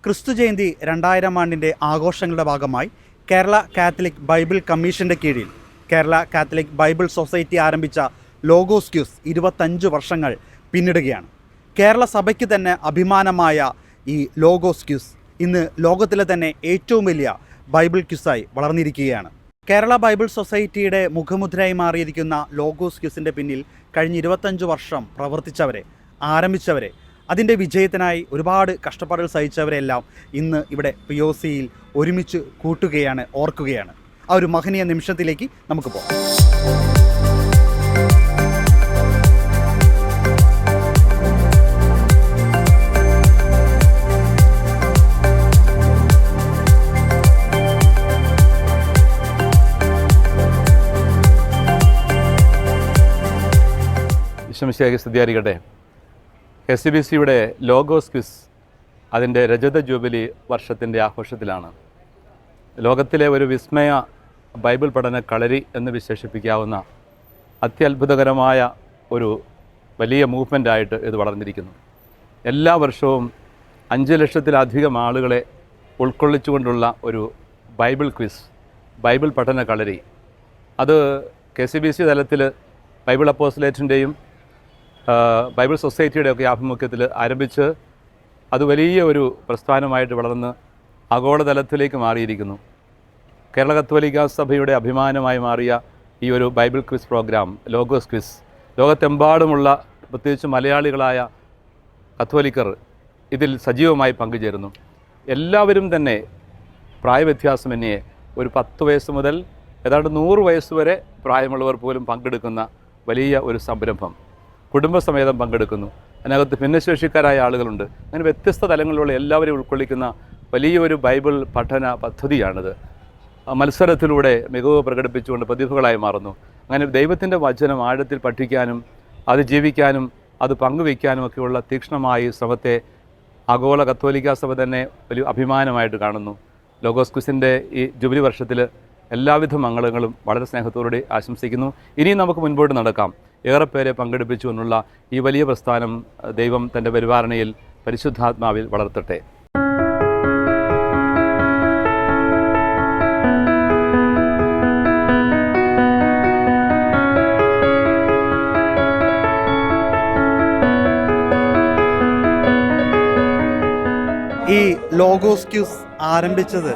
ക്രിസ്തു ജയന്തി 2000 ആണ്ടിൻ്റെ ആഘോഷങ്ങളുടെ ഭാഗമായി കേരള കാത്തലിക് ബൈബിൾ കമ്മീഷൻ്റെ കീഴിൽ കേരള കാത്തലിക് ബൈബിൾ സൊസൈറ്റി ആരംഭിച്ച ലോഗോസ് ക്യൂസ് 25 വർഷങ്ങൾ പിന്നിടുകയാണ്. കേരള സഭയ്ക്ക് തന്നെ അഭിമാനമായ ഈ ലോഗോസ് ക്യൂസ് ഇന്ന് ലോകത്തിലെ തന്നെ ഏറ്റവും വലിയ ബൈബിൾ ക്യൂസായി വളർന്നിരിക്കുകയാണ്. കേരള ബൈബിൾ സൊസൈറ്റിയുടെ മുഖമുദ്രയായി മാറിയിരിക്കുന്ന ലോഗോസ് ക്യൂസിൻ്റെ പിന്നിൽ കഴിഞ്ഞ 25 വർഷം പ്രവർത്തിച്ചവരെ, ആരംഭിച്ചവരെ, അതിൻ്റെ വിജയത്തിനായി ഒരുപാട് കഷ്ടപ്പാടുകൾ സഹിച്ചവരെല്ലാം ഇന്ന് ഇവിടെ POCയിൽ ഒരുമിച്ച് കൂട്ടുകയാണ്, ഓർക്കുകയാണ്. ആ ഒരു മഹനീയ നിമിഷത്തിലേക്ക് നമുക്ക് പോകാം. വിശ്വമിശിഹായ്ക്ക് സ്തുതിയായിരിക്കട്ടെ. SBCയുടെ ലോഗോസ് ക്വിസ് അതിൻ്റെ രജത ജൂബിലി വർഷത്തിൻ്റെ ആഘോഷത്തിലാണ്. ലോകത്തിലെ ഒരു വിസ്മയ ബൈബിൾ പഠന കളരി എന്ന് വിശേഷിപ്പിക്കാവുന്ന അത്യത്ഭുതകരമായ ഒരു വലിയ മൂവ്മെൻ്റായിട്ട് ഇത് വളർന്നിരിക്കുന്നു. എല്ലാ വർഷവും 5 ലക്ഷത്തിലധികം ആളുകളെ ഉൾക്കൊള്ളിച്ചുകൊണ്ടുള്ള ഒരു ബൈബിൾ ക്വിസ്, ബൈബിൾ പഠന കളരി, അത് KCBC തലത്തിൽ ബൈബിൾ അപ്പോസ്റ്റലേറ്റിൻ്റെയും ബൈബിൾ സൊസൈറ്റിയുടെയൊക്കെ ആഭിമുഖ്യത്തിൽ ആരംഭിച്ച് അത് വലിയ ഒരു പ്രസ്ഥാനമായിട്ട് വളർന്ന് ആഗോളതലത്തിലേക്ക് മാറിയിരിക്കുന്നു. കേരള കത്തോലിക്ക സഭയുടെ അഭിമാനമായി മാറിയ ഈ ഒരു Bible quiz programme Logos quiz ലോകത്തെമ്പാടുമുള്ള പ്രത്യേകിച്ച് മലയാളികളായ കത്തോലിക്കർ ഇതിൽ സജീവമായി പങ്കുചേരുന്നു. എല്ലാവരും തന്നെ പ്രായവ്യത്യാസമന്യേ ഒരു 10 വയസ്സ് മുതൽ ഏതാണ്ട് 100 വയസ്സ് വരെ പ്രായമുള്ളവർ പോലും പങ്കെടുക്കുന്ന വലിയ ഒരു സംരംഭം. കുടുംബസമേതം പങ്കെടുക്കുന്നു. അതിനകത്ത് ഭിന്നശേഷിക്കാരായ ആളുകളുണ്ട്. അങ്ങനെ വ്യത്യസ്ത തലങ്ങളിലുള്ള എല്ലാവരെയും ഉൾക്കൊള്ളിക്കുന്ന വലിയൊരു ബൈബിൾ പഠന പദ്ധതിയാണിത്. മത്സരത്തിലൂടെ മികവ് പ്രകടിപ്പിച്ചുകൊണ്ട് പ്രതിഭകളായി മാറുന്നു. അങ്ങനെ ദൈവത്തിൻ്റെ വചനം ആഴത്തിൽ പഠിക്കാനും അത് ജീവിക്കാനും അത് പങ്കുവയ്ക്കാനും ഒക്കെയുള്ള തീക്ഷ്ണമായ ശ്രമത്തെ ആഗോള കത്തോലിക്ക സഭ തന്നെ വലിയ അഭിമാനമായിട്ട് കാണുന്നു. ലോഗോസ് ക്വിസിൻ്റെ ഈ ജൂബിലി വർഷത്തിൽ എല്ലാവിധ മംഗളങ്ങളും വളരെ സ്നേഹത്തോടെ ആശംസിക്കുന്നു. ഇനിയും നമുക്ക് മുൻപോട്ട് നടക്കാം. ഏറെ പേരെ പങ്കെടുപ്പിച്ചു എന്നുള്ള ഈ വലിയ പ്രസ്ഥാനം ദൈവം തൻ്റെ പരിപാലനയിൽ പരിശുദ്ധാത്മാവിൽ വളർത്തട്ടെ. ഈ ലോഗോസ് ക്യൂസ് ആരംഭിച്ചത്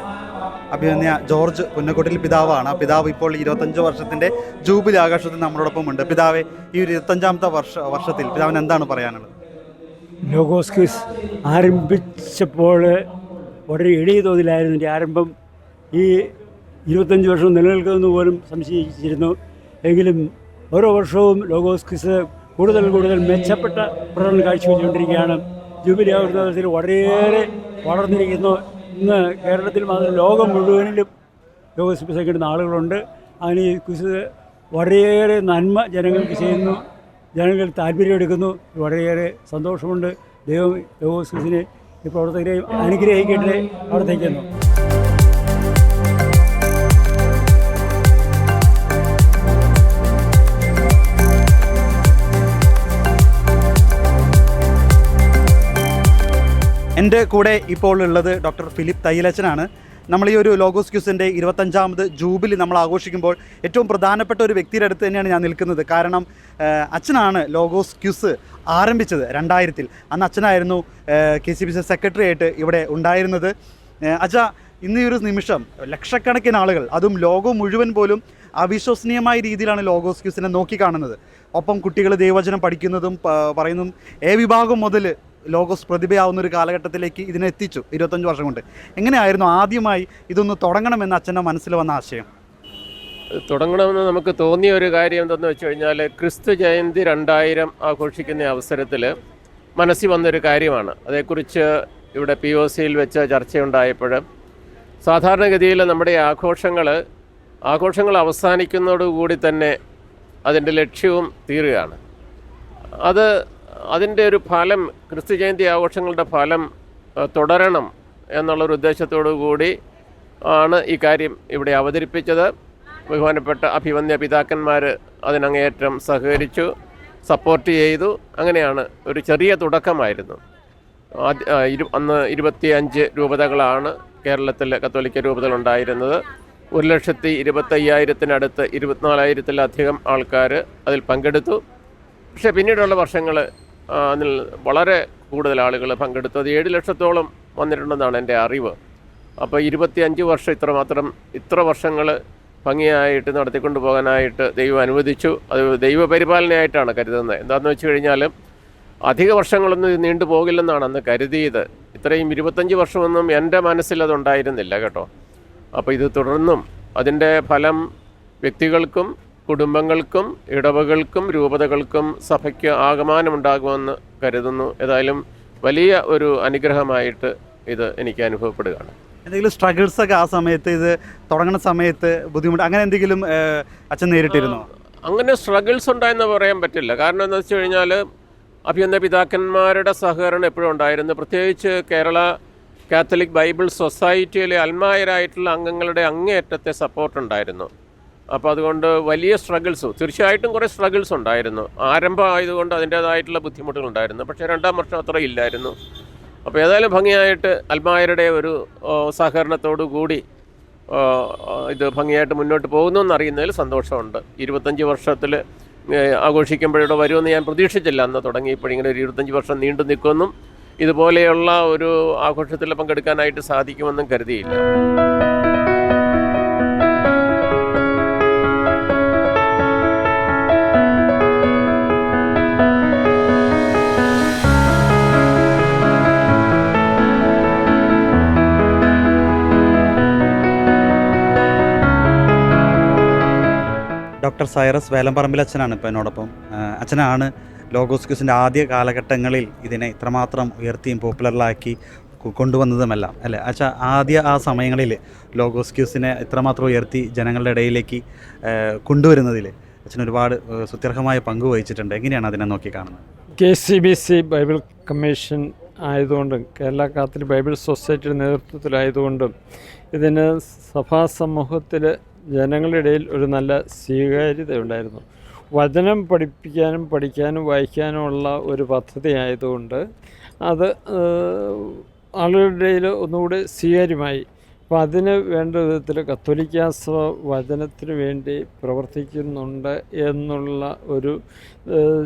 അഭിമന്യ ജോർജ് പുന്നക്കോട്ടിൽ പിതാവാണ്. ആ പിതാവ് ഇപ്പോൾ 25 വർഷത്തിൻ്റെ ജൂബിലി ആഘോഷത്തിൽ നമ്മളോടൊപ്പം ഉണ്ട്. പിതാവെ, ഈ ഒരു 25ാമത്തെ വർഷത്തിൽ പിതാവിന് എന്താണ് പറയാനുള്ളത്? ലോഗോസ് ക്വിസ് ആരംഭിച്ചപ്പോൾ വളരെ എളിയ തോതിലായിരുന്നു എൻ്റെ ആരംഭം. ഈ 25 വർഷം നിലനിൽക്കുമെന്ന് പോലും സംശയിച്ചിരുന്നു. എങ്കിലും ഓരോ വർഷവും ലോഗോസ് ക്വിസ് കൂടുതൽ മെച്ചപ്പെട്ട പ്രകടനം കാഴ്ചവെച്ചുകൊണ്ടിരിക്കുകയാണ്. ജൂബിലി ആഘോഷത്തിൽ വളരെയേറെ വളർന്നിരിക്കുന്നു. ഇന്ന് കേരളത്തിൽ മാത്രം ലോകം മുഴുവനിലും ലോഗോസ് ക്വിസ് കിട്ടുന്ന ആളുകളുണ്ട്. അങ്ങനെ ഈ ക്വിസ് വളരെയേറെ നന്മ ജനങ്ങൾക്ക് ചെയ്യുന്നു, ജനങ്ങൾ താല്പര്യമെടുക്കുന്നു. വളരെയേറെ സന്തോഷമുണ്ട്. ദൈവം ലോഗോസ് ക്വിസിനെ ഈ പ്രവർത്തകരെയും അനുഗ്രഹിക്കട്ടെ പ്രാർത്ഥിക്കുന്നു. എൻ്റെ കൂടെ ഇപ്പോൾ ഉള്ളത് ഡോക്ടർ ഫിലിപ്പ് തയ്യലച്ചനാണ്. നമ്മൾ ഈ ഒരു ലോഗോസ് ക്യൂസിൻ്റെ 25ാമത് ജൂബിലി നമ്മൾ ആഘോഷിക്കുമ്പോൾ ഏറ്റവും പ്രധാനപ്പെട്ട ഒരു വ്യക്തിയുടെ അടുത്ത് തന്നെയാണ് ഞാൻ നിൽക്കുന്നത്. കാരണം അച്ഛനാണ് ലോഗോസ് ക്യൂസ് ആരംഭിച്ചത് 2000-ൽ. അന്ന് അച്ഛനായിരുന്നു KCBC സെക്രട്ടറി ആയിട്ട് ഇവിടെ ഉണ്ടായിരുന്നത്. അച്ഛാ, ഇന്ന് ഈ ഒരു നിമിഷം ലക്ഷക്കണക്കിന് ആളുകൾ, അതും ലോകം മുഴുവൻ പോലും അവിശ്വസനീയമായ രീതിയിലാണ് ലോഗോസ് ക്യൂസിനെ നോക്കിക്കാണുന്നത്. ഒപ്പം കുട്ടികൾ ദൈവവചനം പഠിക്കുന്നതും പറയുന്നതും വിഭാഗം മുതൽ ലോഗോസ് പ്രതിഭയാവുന്ന ഒരു കാലഘട്ടത്തിലേക്ക് ഇതിനെ എത്തിച്ചു 25 വർഷം കൊണ്ട്. എങ്ങനെയായിരുന്നു ആദ്യമായി ഇതൊന്ന് തുടങ്ങണമെന്ന് അച്ഛൻ്റെ മനസ്സിൽ വന്ന ആശയം? തുടങ്ങണമെന്ന് നമുക്ക് തോന്നിയ ഒരു കാര്യം എന്തെന്ന് വെച്ച് കഴിഞ്ഞാൽ, ക്രിസ്തു ജയന്തി 2000 ആഘോഷിക്കുന്ന അവസരത്തിൽ മനസ്സിൽ വന്നൊരു കാര്യമാണ്. അതേക്കുറിച്ച് ഇവിടെ POCയിൽ വെച്ച് ചർച്ചയുണ്ടായപ്പോൾ സാധാരണഗതിയിൽ നമ്മുടെ ആഘോഷങ്ങൾ അവസാനിക്കുന്നതോടുകൂടി തന്നെ അതിൻ്റെ ലക്ഷ്യവും തീരുകയാണ്. അതിൻ്റെ ഒരു ഫലം, ക്രിസ്തു ജയന്തി ആഘോഷങ്ങളുടെ ഫലം തുടരണം എന്നുള്ളൊരു ഉദ്ദേശത്തോടു കൂടി ആണ് ഈ കാര്യം ഇവിടെ അവതരിപ്പിച്ചത്. ബഹുമാനപ്പെട്ട അഭിവന്യ പിതാക്കന്മാർ അതിനങ്ങേയറ്റം സഹകരിച്ചു, സപ്പോർട്ട് ചെയ്തു. അങ്ങനെയാണ് ഒരു ചെറിയ തുടക്കമായിരുന്നു. അന്ന് 25 രൂപതകളാണ് കേരളത്തിലെ കത്തോലിക്ക രൂപതകളുണ്ടായിരുന്നത്. 1,25,000-ത്തിനടുത്ത് 24,000-ത്തിലധികം ആൾക്കാർ അതിൽ പങ്കെടുത്തു. പക്ഷേ പിന്നീടുള്ള വർഷങ്ങൾ അതിൽ വളരെ കൂടുതൽ ആളുകൾ പങ്കെടുത്തു. അത് 7 ലക്ഷത്തോളം വന്നിട്ടുണ്ടെന്നാണ് എൻ്റെ അറിവ്. അപ്പോൾ 25 വർഷം ഇത്ര വർഷങ്ങൾ ഭംഗിയായിട്ട് നടത്തിക്കൊണ്ട് പോകാനായിട്ട് ദൈവം അനുവദിച്ചു. അത് ദൈവപരിപാലനയായിട്ടാണ് കരുതുന്നത്. എന്താണെന്ന് വെച്ച് കഴിഞ്ഞാൽ അധിക വർഷങ്ങളൊന്നും ഇത് നീണ്ടു പോകില്ലെന്നാണ് അന്ന് കരുതിയത്. ഇത്രയും 25 വർഷമൊന്നും എൻ്റെ മനസ്സിൽ അതുണ്ടായിരുന്നില്ല കേട്ടോ. അപ്പോൾ ഇത് തുടർന്നും അതിൻ്റെ ഫലം വ്യക്തികൾക്കും കുടുംബങ്ങൾക്കും ഇടവകൾക്കും രൂപതകൾക്കും സഭയ്ക്ക് ആകമാനമുണ്ടാകുമെന്ന് കരുതുന്നു. ഏതായാലും വലിയ ഒരു അനുഗ്രഹമായിട്ട് ഇത് എനിക്ക് അനുഭവപ്പെടുകയാണ്. എന്തെങ്കിലും സ്ട്രഗിൾസൊക്കെ ആ സമയത്ത് ഇത് തുടങ്ങുന്ന സമയത്ത് ബുദ്ധിമുട്ട് അങ്ങനെ എന്തെങ്കിലും അച്ഛൻ നേരിട്ടിരുന്നോ? അങ്ങനെ സ്ട്രഗിൾസ് ഉണ്ടായെന്ന് പറയാൻ പറ്റില്ല. കാരണം എന്താ വെച്ച് കഴിഞ്ഞാൽ അഭിവന്യ പിതാക്കന്മാരുടെ സഹകരണം എപ്പോഴും ഉണ്ടായിരുന്നു. പ്രത്യേകിച്ച് കേരള കാത്തലിക് ബൈബിൾ സൊസൈറ്റിയിലെ അൽമായരായിട്ടുള്ള അംഗങ്ങളുടെ അങ്ങേയറ്റത്തെ സപ്പോർട്ടുണ്ടായിരുന്നു. അപ്പോൾ അതുകൊണ്ട് വലിയ തീർച്ചയായിട്ടും കുറേ സ്ട്രഗിൾസ് ഉണ്ടായിരുന്നു. ആരംഭം ആയതുകൊണ്ട് അതിൻ്റേതായിട്ടുള്ള ബുദ്ധിമുട്ടുകളുണ്ടായിരുന്നു. പക്ഷേ 2ാം വർഷം അത്ര ഇല്ലായിരുന്നു. അപ്പോൾ ഏതായാലും ഭംഗിയായിട്ട് അൽമായരുടെ ഒരു സഹകരണത്തോടു കൂടി ഇത് ഭംഗിയായിട്ട് മുന്നോട്ട് പോകുന്നു എന്നറിയുന്നതിൽ സന്തോഷമുണ്ട്. 25 വർഷത്തിൽ ആഘോഷിക്കുമ്പോഴിവിടെ വരുമെന്ന് ഞാൻ പ്രതീക്ഷിച്ചില്ല. അന്ന് തുടങ്ങിയപ്പോഴിങ്ങനെ ഒരു 25 വർഷം നീണ്ടു നിൽക്കുമെന്നും ഇതുപോലെയുള്ള ഒരു ആഘോഷത്തിൽ പങ്കെടുക്കാനായിട്ട് സാധിക്കുമെന്നും കരുതിയില്ല. ഡോക്ടർ സൈറസ് വേലമ്പറമ്പിൽ അച്ഛനാണ് ഇപ്പോൾ എന്നോടൊപ്പം. അച്ഛനാണ് ലോഗോസ് ക്യൂസിൻ്റെ ആദ്യ കാലഘട്ടങ്ങളിൽ ഇതിനെ ഇത്രമാത്രം ഉയർത്തിയും പോപ്പുലറിലാക്കി കൊണ്ടുവന്നതുമെല്ലാം അല്ലേ അച്ഛാ? ആ സമയങ്ങളിൽ ലോഗോസ് ക്യൂസിനെ ഇത്രമാത്രം ഉയർത്തി ജനങ്ങളുടെ ഇടയിലേക്ക് കൊണ്ടുവരുന്നതിൽ അച്ഛൻ ഒരുപാട് സുത്യർഹമായ പങ്ക് വഹിച്ചിട്ടുണ്ട്. എങ്ങനെയാണ് അതിനെ നോക്കി കാണുന്നത്? KCBC ബൈബിൾ കമ്മീഷൻ ആയതുകൊണ്ടും കേരള കാത്തലിക് ബൈബിൾ സൊസൈറ്റിയുടെ നേതൃത്വത്തിലായതുകൊണ്ടും ഇതിന് സഭാസമൂഹത്തിൽ ജനങ്ങളുടെ ഇടയിൽ ഒരു നല്ല സ്വീകാര്യതയുണ്ടായിരുന്നു. വചനം പഠിക്കാനും വായിക്കാനുമുള്ള ഒരു പദ്ധതി ആയതുകൊണ്ട് അത് ആളുകളുടെ ഇടയിൽ ഒന്നുകൂടി സ്വീകാര്യമായി. അപ്പോൾ അതിന് വേണ്ട വിധത്തിൽ കത്തോലിക്കാ സഭ വചനത്തിന് വേണ്ടി പ്രവർത്തിക്കുന്നുണ്ട് എന്നുള്ള ഒരു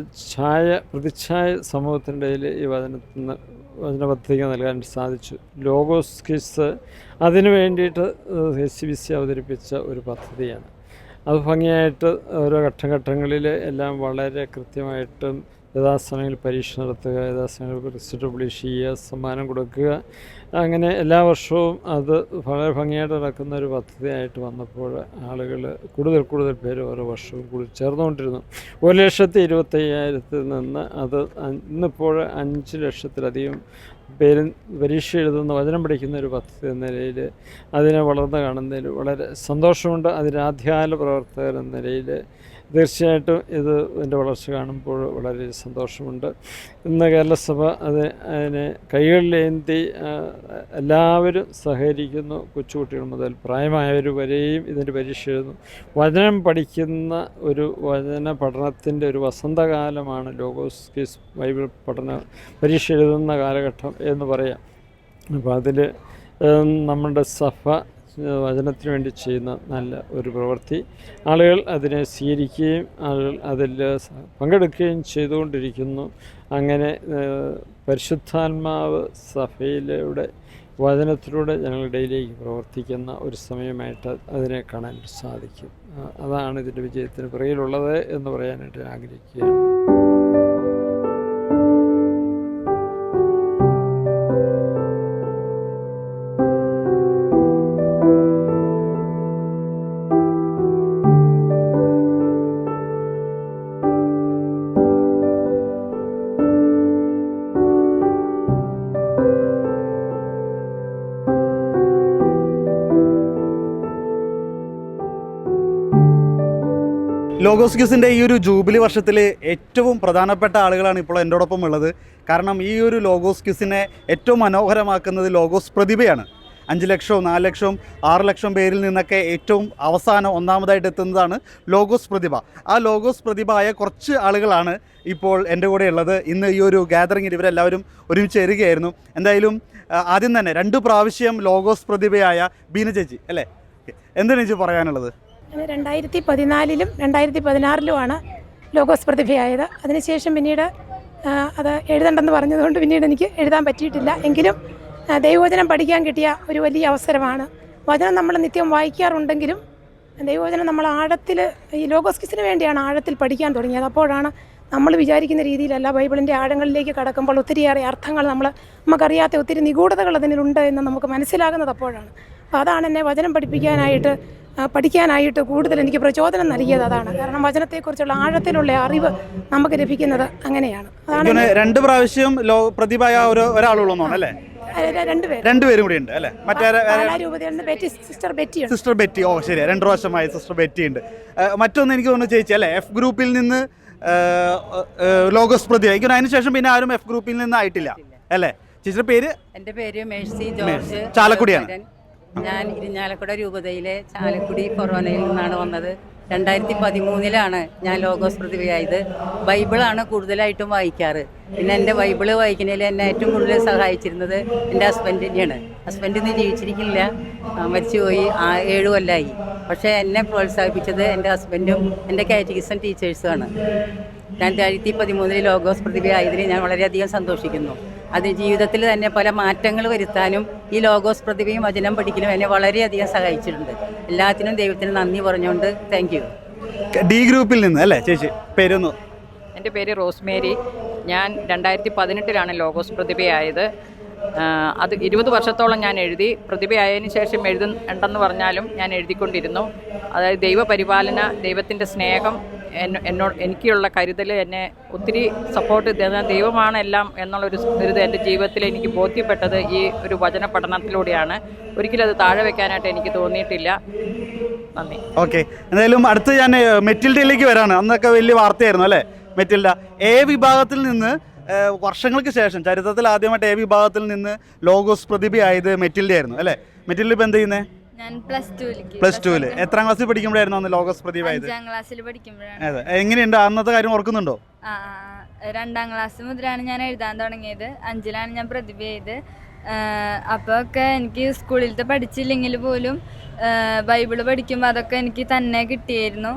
പ്രതിച്ഛായ സമൂഹത്തിൻ്റെ ഇടയിൽ ഈ വചന പദ്ധതിക്ക് നൽകാൻ സാധിച്ചു. ലോഗോസ് ക്വിസ് അതിനു വേണ്ടിയിട്ട് KCBC അവതരിപ്പിച്ച ഒരു പദ്ധതിയാണ്. അത് ഭംഗിയായിട്ട് ഓരോ ഘട്ടങ്ങളിൽ എല്ലാം വളരെ കൃത്യമായിട്ടും യഥാസമയങ്ങളിൽ പരീക്ഷ നടത്തുക, യഥാസമയങ്ങളിൽ റിസൾട്ട് പബ്ലിഷ് ചെയ്യുക, സമ്മാനം കൊടുക്കുക, അങ്ങനെ എല്ലാ വർഷവും അത് വളരെ ഭംഗിയായിട്ട് നടക്കുന്ന ഒരു പദ്ധതിയായിട്ട് വന്നപ്പോൾ ആളുകൾ കൂടുതൽ പേര് ഓരോ വർഷവും കൂടുതൽ ചേർന്നുകൊണ്ടിരുന്നു. 1,25,000-ൽ നിന്ന് അത് ഇന്നിപ്പോൾ 5 ലക്ഷത്തിലധികം പേര് പരീക്ഷ എഴുതുന്ന വചനം പഠിക്കുന്ന ഒരു പദ്ധതി എന്ന നിലയിൽ അതിനെ വളർന്നു കാണുന്നതിൽ വളരെ സന്തോഷമുണ്ട്. അതിന് ആദ്യകാല പ്രവർത്തകർ എന്ന നിലയിൽ തീർച്ചയായിട്ടും ഇതിൻ്റെ വളർച്ച കാണുമ്പോൾ വളരെ സന്തോഷമുണ്ട്. ഇന്ന് കേരളസഭ അതിനെ കൈകളിലേന്തി എല്ലാവരും സഹകരിക്കുന്നു. കൊച്ചുകുട്ടികൾ മുതൽ പ്രായമായവർ വരെയും ഇതിൻ്റെ പരീക്ഷ എഴുതുന്നു. വചനം പഠിക്കുന്ന ഒരു വചന പഠനത്തിൻ്റെ ഒരു വസന്തകാലമാണ് ലോഗോസ് ക്വിസ് ബൈബിൾ പഠന പരീക്ഷ എഴുതുന്ന കാലഘട്ടം എന്ന് പറയാം. അപ്പോൾ അതിൽ നമ്മുടെ സഭ വചനത്തിന് വേണ്ടി ചെയ്യുന്ന നല്ല ഒരു പ്രവൃത്തി, ആളുകൾ അതിനെ സ്വീകരിക്കുകയും ആളുകൾ അതിൽ പങ്കെടുക്കുകയും ചെയ്തുകൊണ്ടിരിക്കുന്നു. അങ്ങനെ പരിശുദ്ധാത്മാവ് സഭയിലൂടെ വചനത്തിലൂടെ ഞങ്ങളുടെ ഇടയിലേക്ക് പ്രവർത്തിക്കുന്ന ഒരു സമയമായിട്ട് അതിനെ കാണാൻ സാധിക്കും. അതാണ് ഇതിൻ്റെ വിജയത്തിന് പിറകിലുള്ളത് എന്ന് പറയാനായിട്ട് ഞാൻ ആഗ്രഹിക്കുകയാണ്. ലോഗോസ് ക്യൂസിൻ്റെ ഈ ഒരു ജൂബിലി വർഷത്തിൽ ഏറ്റവും പ്രധാനപ്പെട്ട ആളുകളാണ് ഇപ്പോൾ എന്നോടൊപ്പം ഉള്ളത്. കാരണം ഈ ഒരു ലോഗോസ് ക്യൂസിനെ ഏറ്റവും മനോഹരമാക്കുന്നത് ലോഗോസ് പ്രതിഭയാണ്. 5 ലക്ഷവും 4 ലക്ഷവും 6 ലക്ഷം പേരിൽ നിന്നൊക്കെ ഏറ്റവും അവസാനം ഒന്നാമതായിട്ട് എത്തുന്നതാണ് ലോഗോസ് പ്രതിഭ. ആ ലോഗോസ് പ്രതിഭ ആയ കുറച്ച് ആളുകളാണ് ഇപ്പോൾ എൻ്റെ കൂടെ ഉള്ളത്. ഇന്ന് ഈ ഒരു ഗാദറിങ്ങിൽ ഇവരെല്ലാവരും ഒരുമിച്ച് ചേരുകയായിരുന്നു. എന്തായാലും ആദ്യം തന്നെ 2 പ്രാവശ്യം ലോഗോസ് പ്രതിഭയായ ബീന ചേച്ചി അല്ലേ, എന്താണ് ചേച്ചി പറയാനുള്ളത്? 2014-ലും 2016-ലുമാണ് ലോഗോസ് പ്രതിഭയായത്. അതിനുശേഷം പിന്നീട് അത് എഴുതണ്ടെന്ന് പറഞ്ഞതുകൊണ്ട് പിന്നീട് എനിക്ക് എഴുതാൻ പറ്റിയിട്ടില്ല. എങ്കിലും ദൈവവചനം പഠിക്കാൻ കിട്ടിയ ഒരു വലിയ അവസരമാണ്. വചനം നമ്മൾ നിത്യം വായിക്കാറുണ്ടെങ്കിലും ദൈവവചനം നമ്മൾ ആഴത്തിൽ, ഈ ലോഗോസ് ക്വിസിന് വേണ്ടിയാണ് ആഴത്തിൽ പഠിക്കാൻ തുടങ്ങിയത്. അപ്പോഴാണ് നമ്മൾ വിചാരിക്കുന്ന രീതിയിലല്ല ബൈബിളിൻ്റെ ആഴങ്ങളിലേക്ക് കടക്കുമ്പോൾ ഒത്തിരിയേറെ അർത്ഥങ്ങൾ നമുക്കറിയാത്ത ഒത്തിരി നിഗൂഢതകൾ അതിനുണ്ട് എന്ന് നമുക്ക് മനസ്സിലാകുന്നത് അപ്പോഴാണ്. അപ്പോൾ അതാണ് എന്നെ വചനം പഠിക്കാനായിട്ട് കൂടുതൽ എനിക്ക് പ്രചോദനം നൽകിയത് അതാണ്. കാരണം വചനത്തെക്കുറിച്ചുള്ള ആഴത്തിലുള്ള അറിവ് നമുക്ക് ലഭിക്കുന്നത് അങ്ങനെയാണ്. അതാണ് 2 പ്രാവശ്യം പ്രതിഭയായ ഒരാളുള്ളൂ അല്ലേ? രണ്ടുപേരും കൂടി ഉണ്ട് അല്ലേ? Sister Betty. ഓ ശരി, 2 പ്രാവശ്യമായി സിസ്റ്റർ ബെറ്റി ഉണ്ട്. മറ്റൊന്ന് എനിക്ക് തോന്നുന്നു ചേച്ചി അല്ലേ, F ഗ്രൂപ്പിൽ നിന്ന് ലോഗോസ് പ്രതിഭ. എനിക്ക് അതിനുശേഷം പിന്നെ ആരും F ഗ്രൂപ്പിൽ നിന്ന് ആയിട്ടില്ല അല്ലേ? ചേച്ചിയുടെ പേര്? എൻ്റെ പേര് മേഴ്സി ജോർജ്, ചാലക്കുടിയാണ്. ഞാൻ ഇരിഞ്ഞാലക്കുട രൂപതയിലെ ചാലക്കുടി കൊറോനയിൽ നിന്നാണ് വന്നത്. 2013-ലാണ് ഞാൻ ലോഗോസ് പ്രതിഭയായത്. ബൈബിളാണ് കൂടുതലായിട്ടും വായിക്കാറ്. പിന്നെ എൻ്റെ ബൈബിള് വായിക്കുന്നതിൽ എന്നെ ഏറ്റവും കൂടുതൽ സഹായിച്ചിരുന്നത് എൻ്റെ ഹസ്ബൻഡിനെയാണ്. ഹസ്ബൻഡ് ഇന്ന് ജീവിച്ചിരിക്കില്ല, മരിച്ചുപോയി 7 കൊല്ലമായി. പക്ഷേ എന്നെ പ്രോത്സാഹിപ്പിച്ചത് എൻ്റെ ഹസ്ബൻഡും എൻ്റെ കാറ്റഗിസം ടീച്ചേഴ്സുമാണ്. 2013 ലോഗോസ് പ്രതിഭയായതിൽ ഞാൻ വളരെയധികം സന്തോഷിക്കുന്നു. അത് ജീവിതത്തിൽ തന്നെ പല മാറ്റങ്ങൾ വരുത്താനും ഈ ലോഗോസ് പ്രതിഭയും വചനം പഠിക്കലും എന്നെ വളരെയധികം സഹായിച്ചിട്ടുണ്ട്. എല്ലാത്തിനും ദൈവത്തിന് നന്ദി പറഞ്ഞുകൊണ്ട് താങ്ക് യു. ഡി ഗ്രൂപ്പിൽ നിന്ന് അല്ലേ ചേച്ചി? പേരൊന്നു. എൻ്റെ പേര് റോസ്മേരി. ഞാൻ 2018-ലാണ് ലോഗോസ് പ്രതിഭയായത്. അത് 20 വർഷത്തോളം ഞാൻ എഴുതി. പ്രതിഭയായതിനു ശേഷം എഴുതുന്നുണ്ടെന്ന് പറഞ്ഞാലും ഞാൻ എഴുതിക്കൊണ്ടിരുന്നു. അതായത് ദൈവപരിപാലന, ദൈവത്തിൻ്റെ സ്നേഹം, എനിക്കുള്ള കരുതൽ, എന്നെ ഒത്തിരി സപ്പോർട്ട് തരുന്ന ദൈവമാണ് എല്ലാം എന്നുള്ളൊരു ഇത് എൻ്റെ ജീവിതത്തിൽ എനിക്ക് ബോധ്യപ്പെട്ടത് ഈ ഒരു വചന പഠനത്തിലൂടെയാണ്. ഒരിക്കലും അത് താഴെ വെക്കാനായിട്ട് എനിക്ക് തോന്നിയിട്ടില്ല. നന്ദി. ഓക്കെ, എന്തായാലും അടുത്ത് ഞാൻ മെറ്റിൽഡയിലേക്ക് വരാണ്. അന്നൊക്കെ വലിയ വാർത്തയായിരുന്നു അല്ലേ മെറ്റിൽഡ? എ വിഭാഗത്തിൽ നിന്ന് വർഷങ്ങൾക്ക് ശേഷം ചരിത്രത്തിൽ ആദ്യമായിട്ട് എ വിഭാഗത്തിൽ നിന്ന് ലോഗോസ് പ്രതിഭയായത് മെറ്റിൽഡ ആയിരുന്നു അല്ലേ? മെറ്റിൽഡ ഇപ്പം എന്ത് ചെയ്യുന്നത്? ഞാൻ പ്ലസ് 2-ല്. എത്രാം ക്ലാസ്സിൽ പഠിക്കുമ്പോഴായിരുന്നു അന്ന് ലോഗോസ് പ്രതിഭയായത്? 5ാം ക്ലാസ്സിൽ പഠിക്കുമ്പോഴാണ്. അതെ, എങ്ങനെയുണ്ട് അന്നത്തെ കാര്യം ഓർക്കുന്നുണ്ടോ? 2ാം ക്ലാസ് മുതലാണ് ഞാൻ എഴുതാൻ തുടങ്ങിയത്. 5ലാണ് ഞാൻ പ്രതിഭയായത്. അപ്പോൾ ഒക്കെ എനിക്ക് സ്കൂളിലത്തെ പഠിച്ചില്ലെങ്കിൽ പോലും ബൈബിള് പഠിക്കുമ്പോൾ അതൊക്കെ എനിക്ക് തന്നെ കിട്ടിയായിരുന്നു.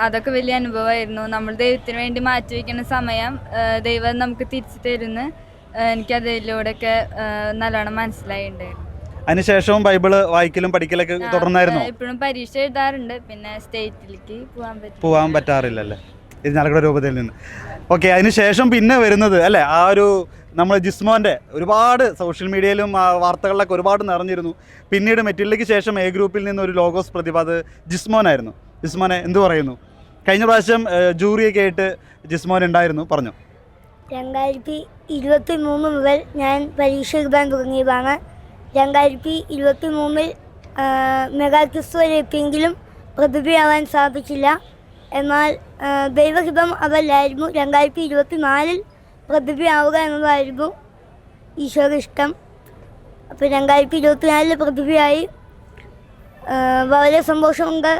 അതൊക്കെ വലിയ അനുഭവമായിരുന്നു. നമ്മൾ ദൈവത്തിന് വേണ്ടി മാറ്റിവെക്കുന്ന സമയം ദൈവം നമുക്ക് തിരിച്ചു തരുന്നു. എനിക്കതിലൂടെയൊക്കെ നല്ലോണം മനസ്സിലായിട്ടുണ്ടായിരുന്നു. അതിനുശേഷവും ബൈബിള് വായിക്കലും പഠിക്കലൊക്കെ തുടർന്നായിരുന്നു? ഇപ്പോഴും പരീക്ഷ എഴുതാറുണ്ട്. പിന്നെ സ്റ്റേറ്റിലേക്ക് പോകാൻ പറ്റാറില്ലല്ലേ ഇരിഞ്ഞാലക്കുട രൂപതയിൽ നിന്ന്? ഓക്കെ, അതിനുശേഷം പിന്നെ വരുന്നത് അല്ലേ ആ ഒരു നമ്മൾ ജിസ്മോൻ്റെ ഒരുപാട് സോഷ്യൽ മീഡിയയിലും വാർത്തകളിലൊക്കെ ഒരുപാട് നിറഞ്ഞിരുന്നു. പിന്നീട് മെറ്റിൽഡയ്ക്ക് ശേഷം എ ഗ്രൂപ്പിൽ നിന്ന് ഒരു ലോഗോസ് പ്രതിഭ, അത് ജിസ്മോനായിരുന്നു. ജിസ്മോനെ എന്ത് പറയുന്നു? കഴിഞ്ഞ പ്രാവശ്യം ജൂറിയൊക്കെ ആയിട്ട് ജിസ്മോൻ ഉണ്ടായിരുന്നു, പറഞ്ഞു. 2023 മുതൽ ഞാൻ പരീക്ഷ എഴുതാൻ തുടങ്ങിയതാണ്. 2023-ൽ മെഗാ ക്വിസ് വരെ എത്തിയെങ്കിലും പ്രതിഭയാവാൻ സാധിച്ചില്ല. എന്നാൽ ദൈവഹിതം അതല്ലായിരുന്നു. 2024-ൽ പ്രതിഭയാവുക എന്നതായിരുന്നു ഈശോയുടെ ഇഷ്ടം. അപ്പോൾ 2024-ൽ പ്രതിഭയായി. വളരെ സന്തോഷമുണ്ട്.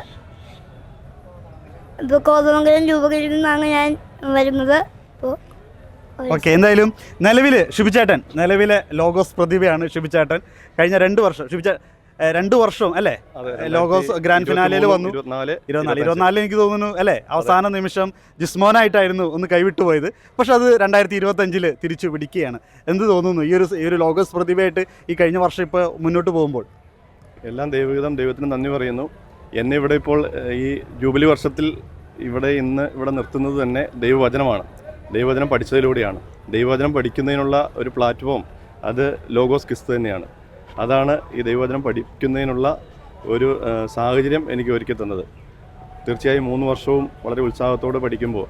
ഇപ്പോൾ കോതമംഗലം രൂപതയിൽ നിന്നാണ് ഞാൻ വരുന്നത്. അപ്പോൾ ഓക്കെ, എന്തായാലും നിലവിലെ ലോഗോസ് പ്രതിഭയാണ് ഷിബിച്ചേട്ടൻ. കഴിഞ്ഞ 2 വർഷം 2 വർഷം അല്ലേ ലോഗോസ് ഗ്രാൻഡ് ഫിനാലയിൽ വന്നു. 24 എനിക്ക് തോന്നുന്നു അല്ലേ അവസാന നിമിഷം ജിസ്മോനായിട്ടായിരുന്നു ഒന്ന് കൈവിട്ടു പോയത്. പക്ഷെ അത് 2025-ൽ തിരിച്ചു പിടിക്കുകയാണ്. എന്ത് തോന്നുന്നു ഈ ഒരു ലോഗോസ് പ്രതിഭയായിട്ട് ഈ കഴിഞ്ഞ വർഷം ഇപ്പോൾ മുന്നോട്ട് പോകുമ്പോൾ? എല്ലാം ദൈവത്തിന് നന്ദി പറയുന്നു. എന്നെ ഇവിടെ ഇപ്പോൾ ഈ ജൂബിലി വർഷത്തിൽ ഇവിടെ നിർത്തുന്നത് തന്നെ ദൈവവചനമാണ്. ദൈവവചനം പഠിച്ചതിലൂടെയാണ്. ദൈവവചനം പഠിക്കുന്നതിനുള്ള ഒരു പ്ലാറ്റ്ഫോം അത് ലോഗോസ് ക്വിസ് തന്നെയാണ്. അതാണ് ഈ ദൈവവചനം പഠിക്കുന്നതിനുള്ള ഒരു സാഹചര്യം എനിക്ക് ഒരുക്കി തന്നത്. തീർച്ചയായും 3 വർഷവും വളരെ ഉത്സാഹത്തോടെ പഠിക്കുമ്പോൾ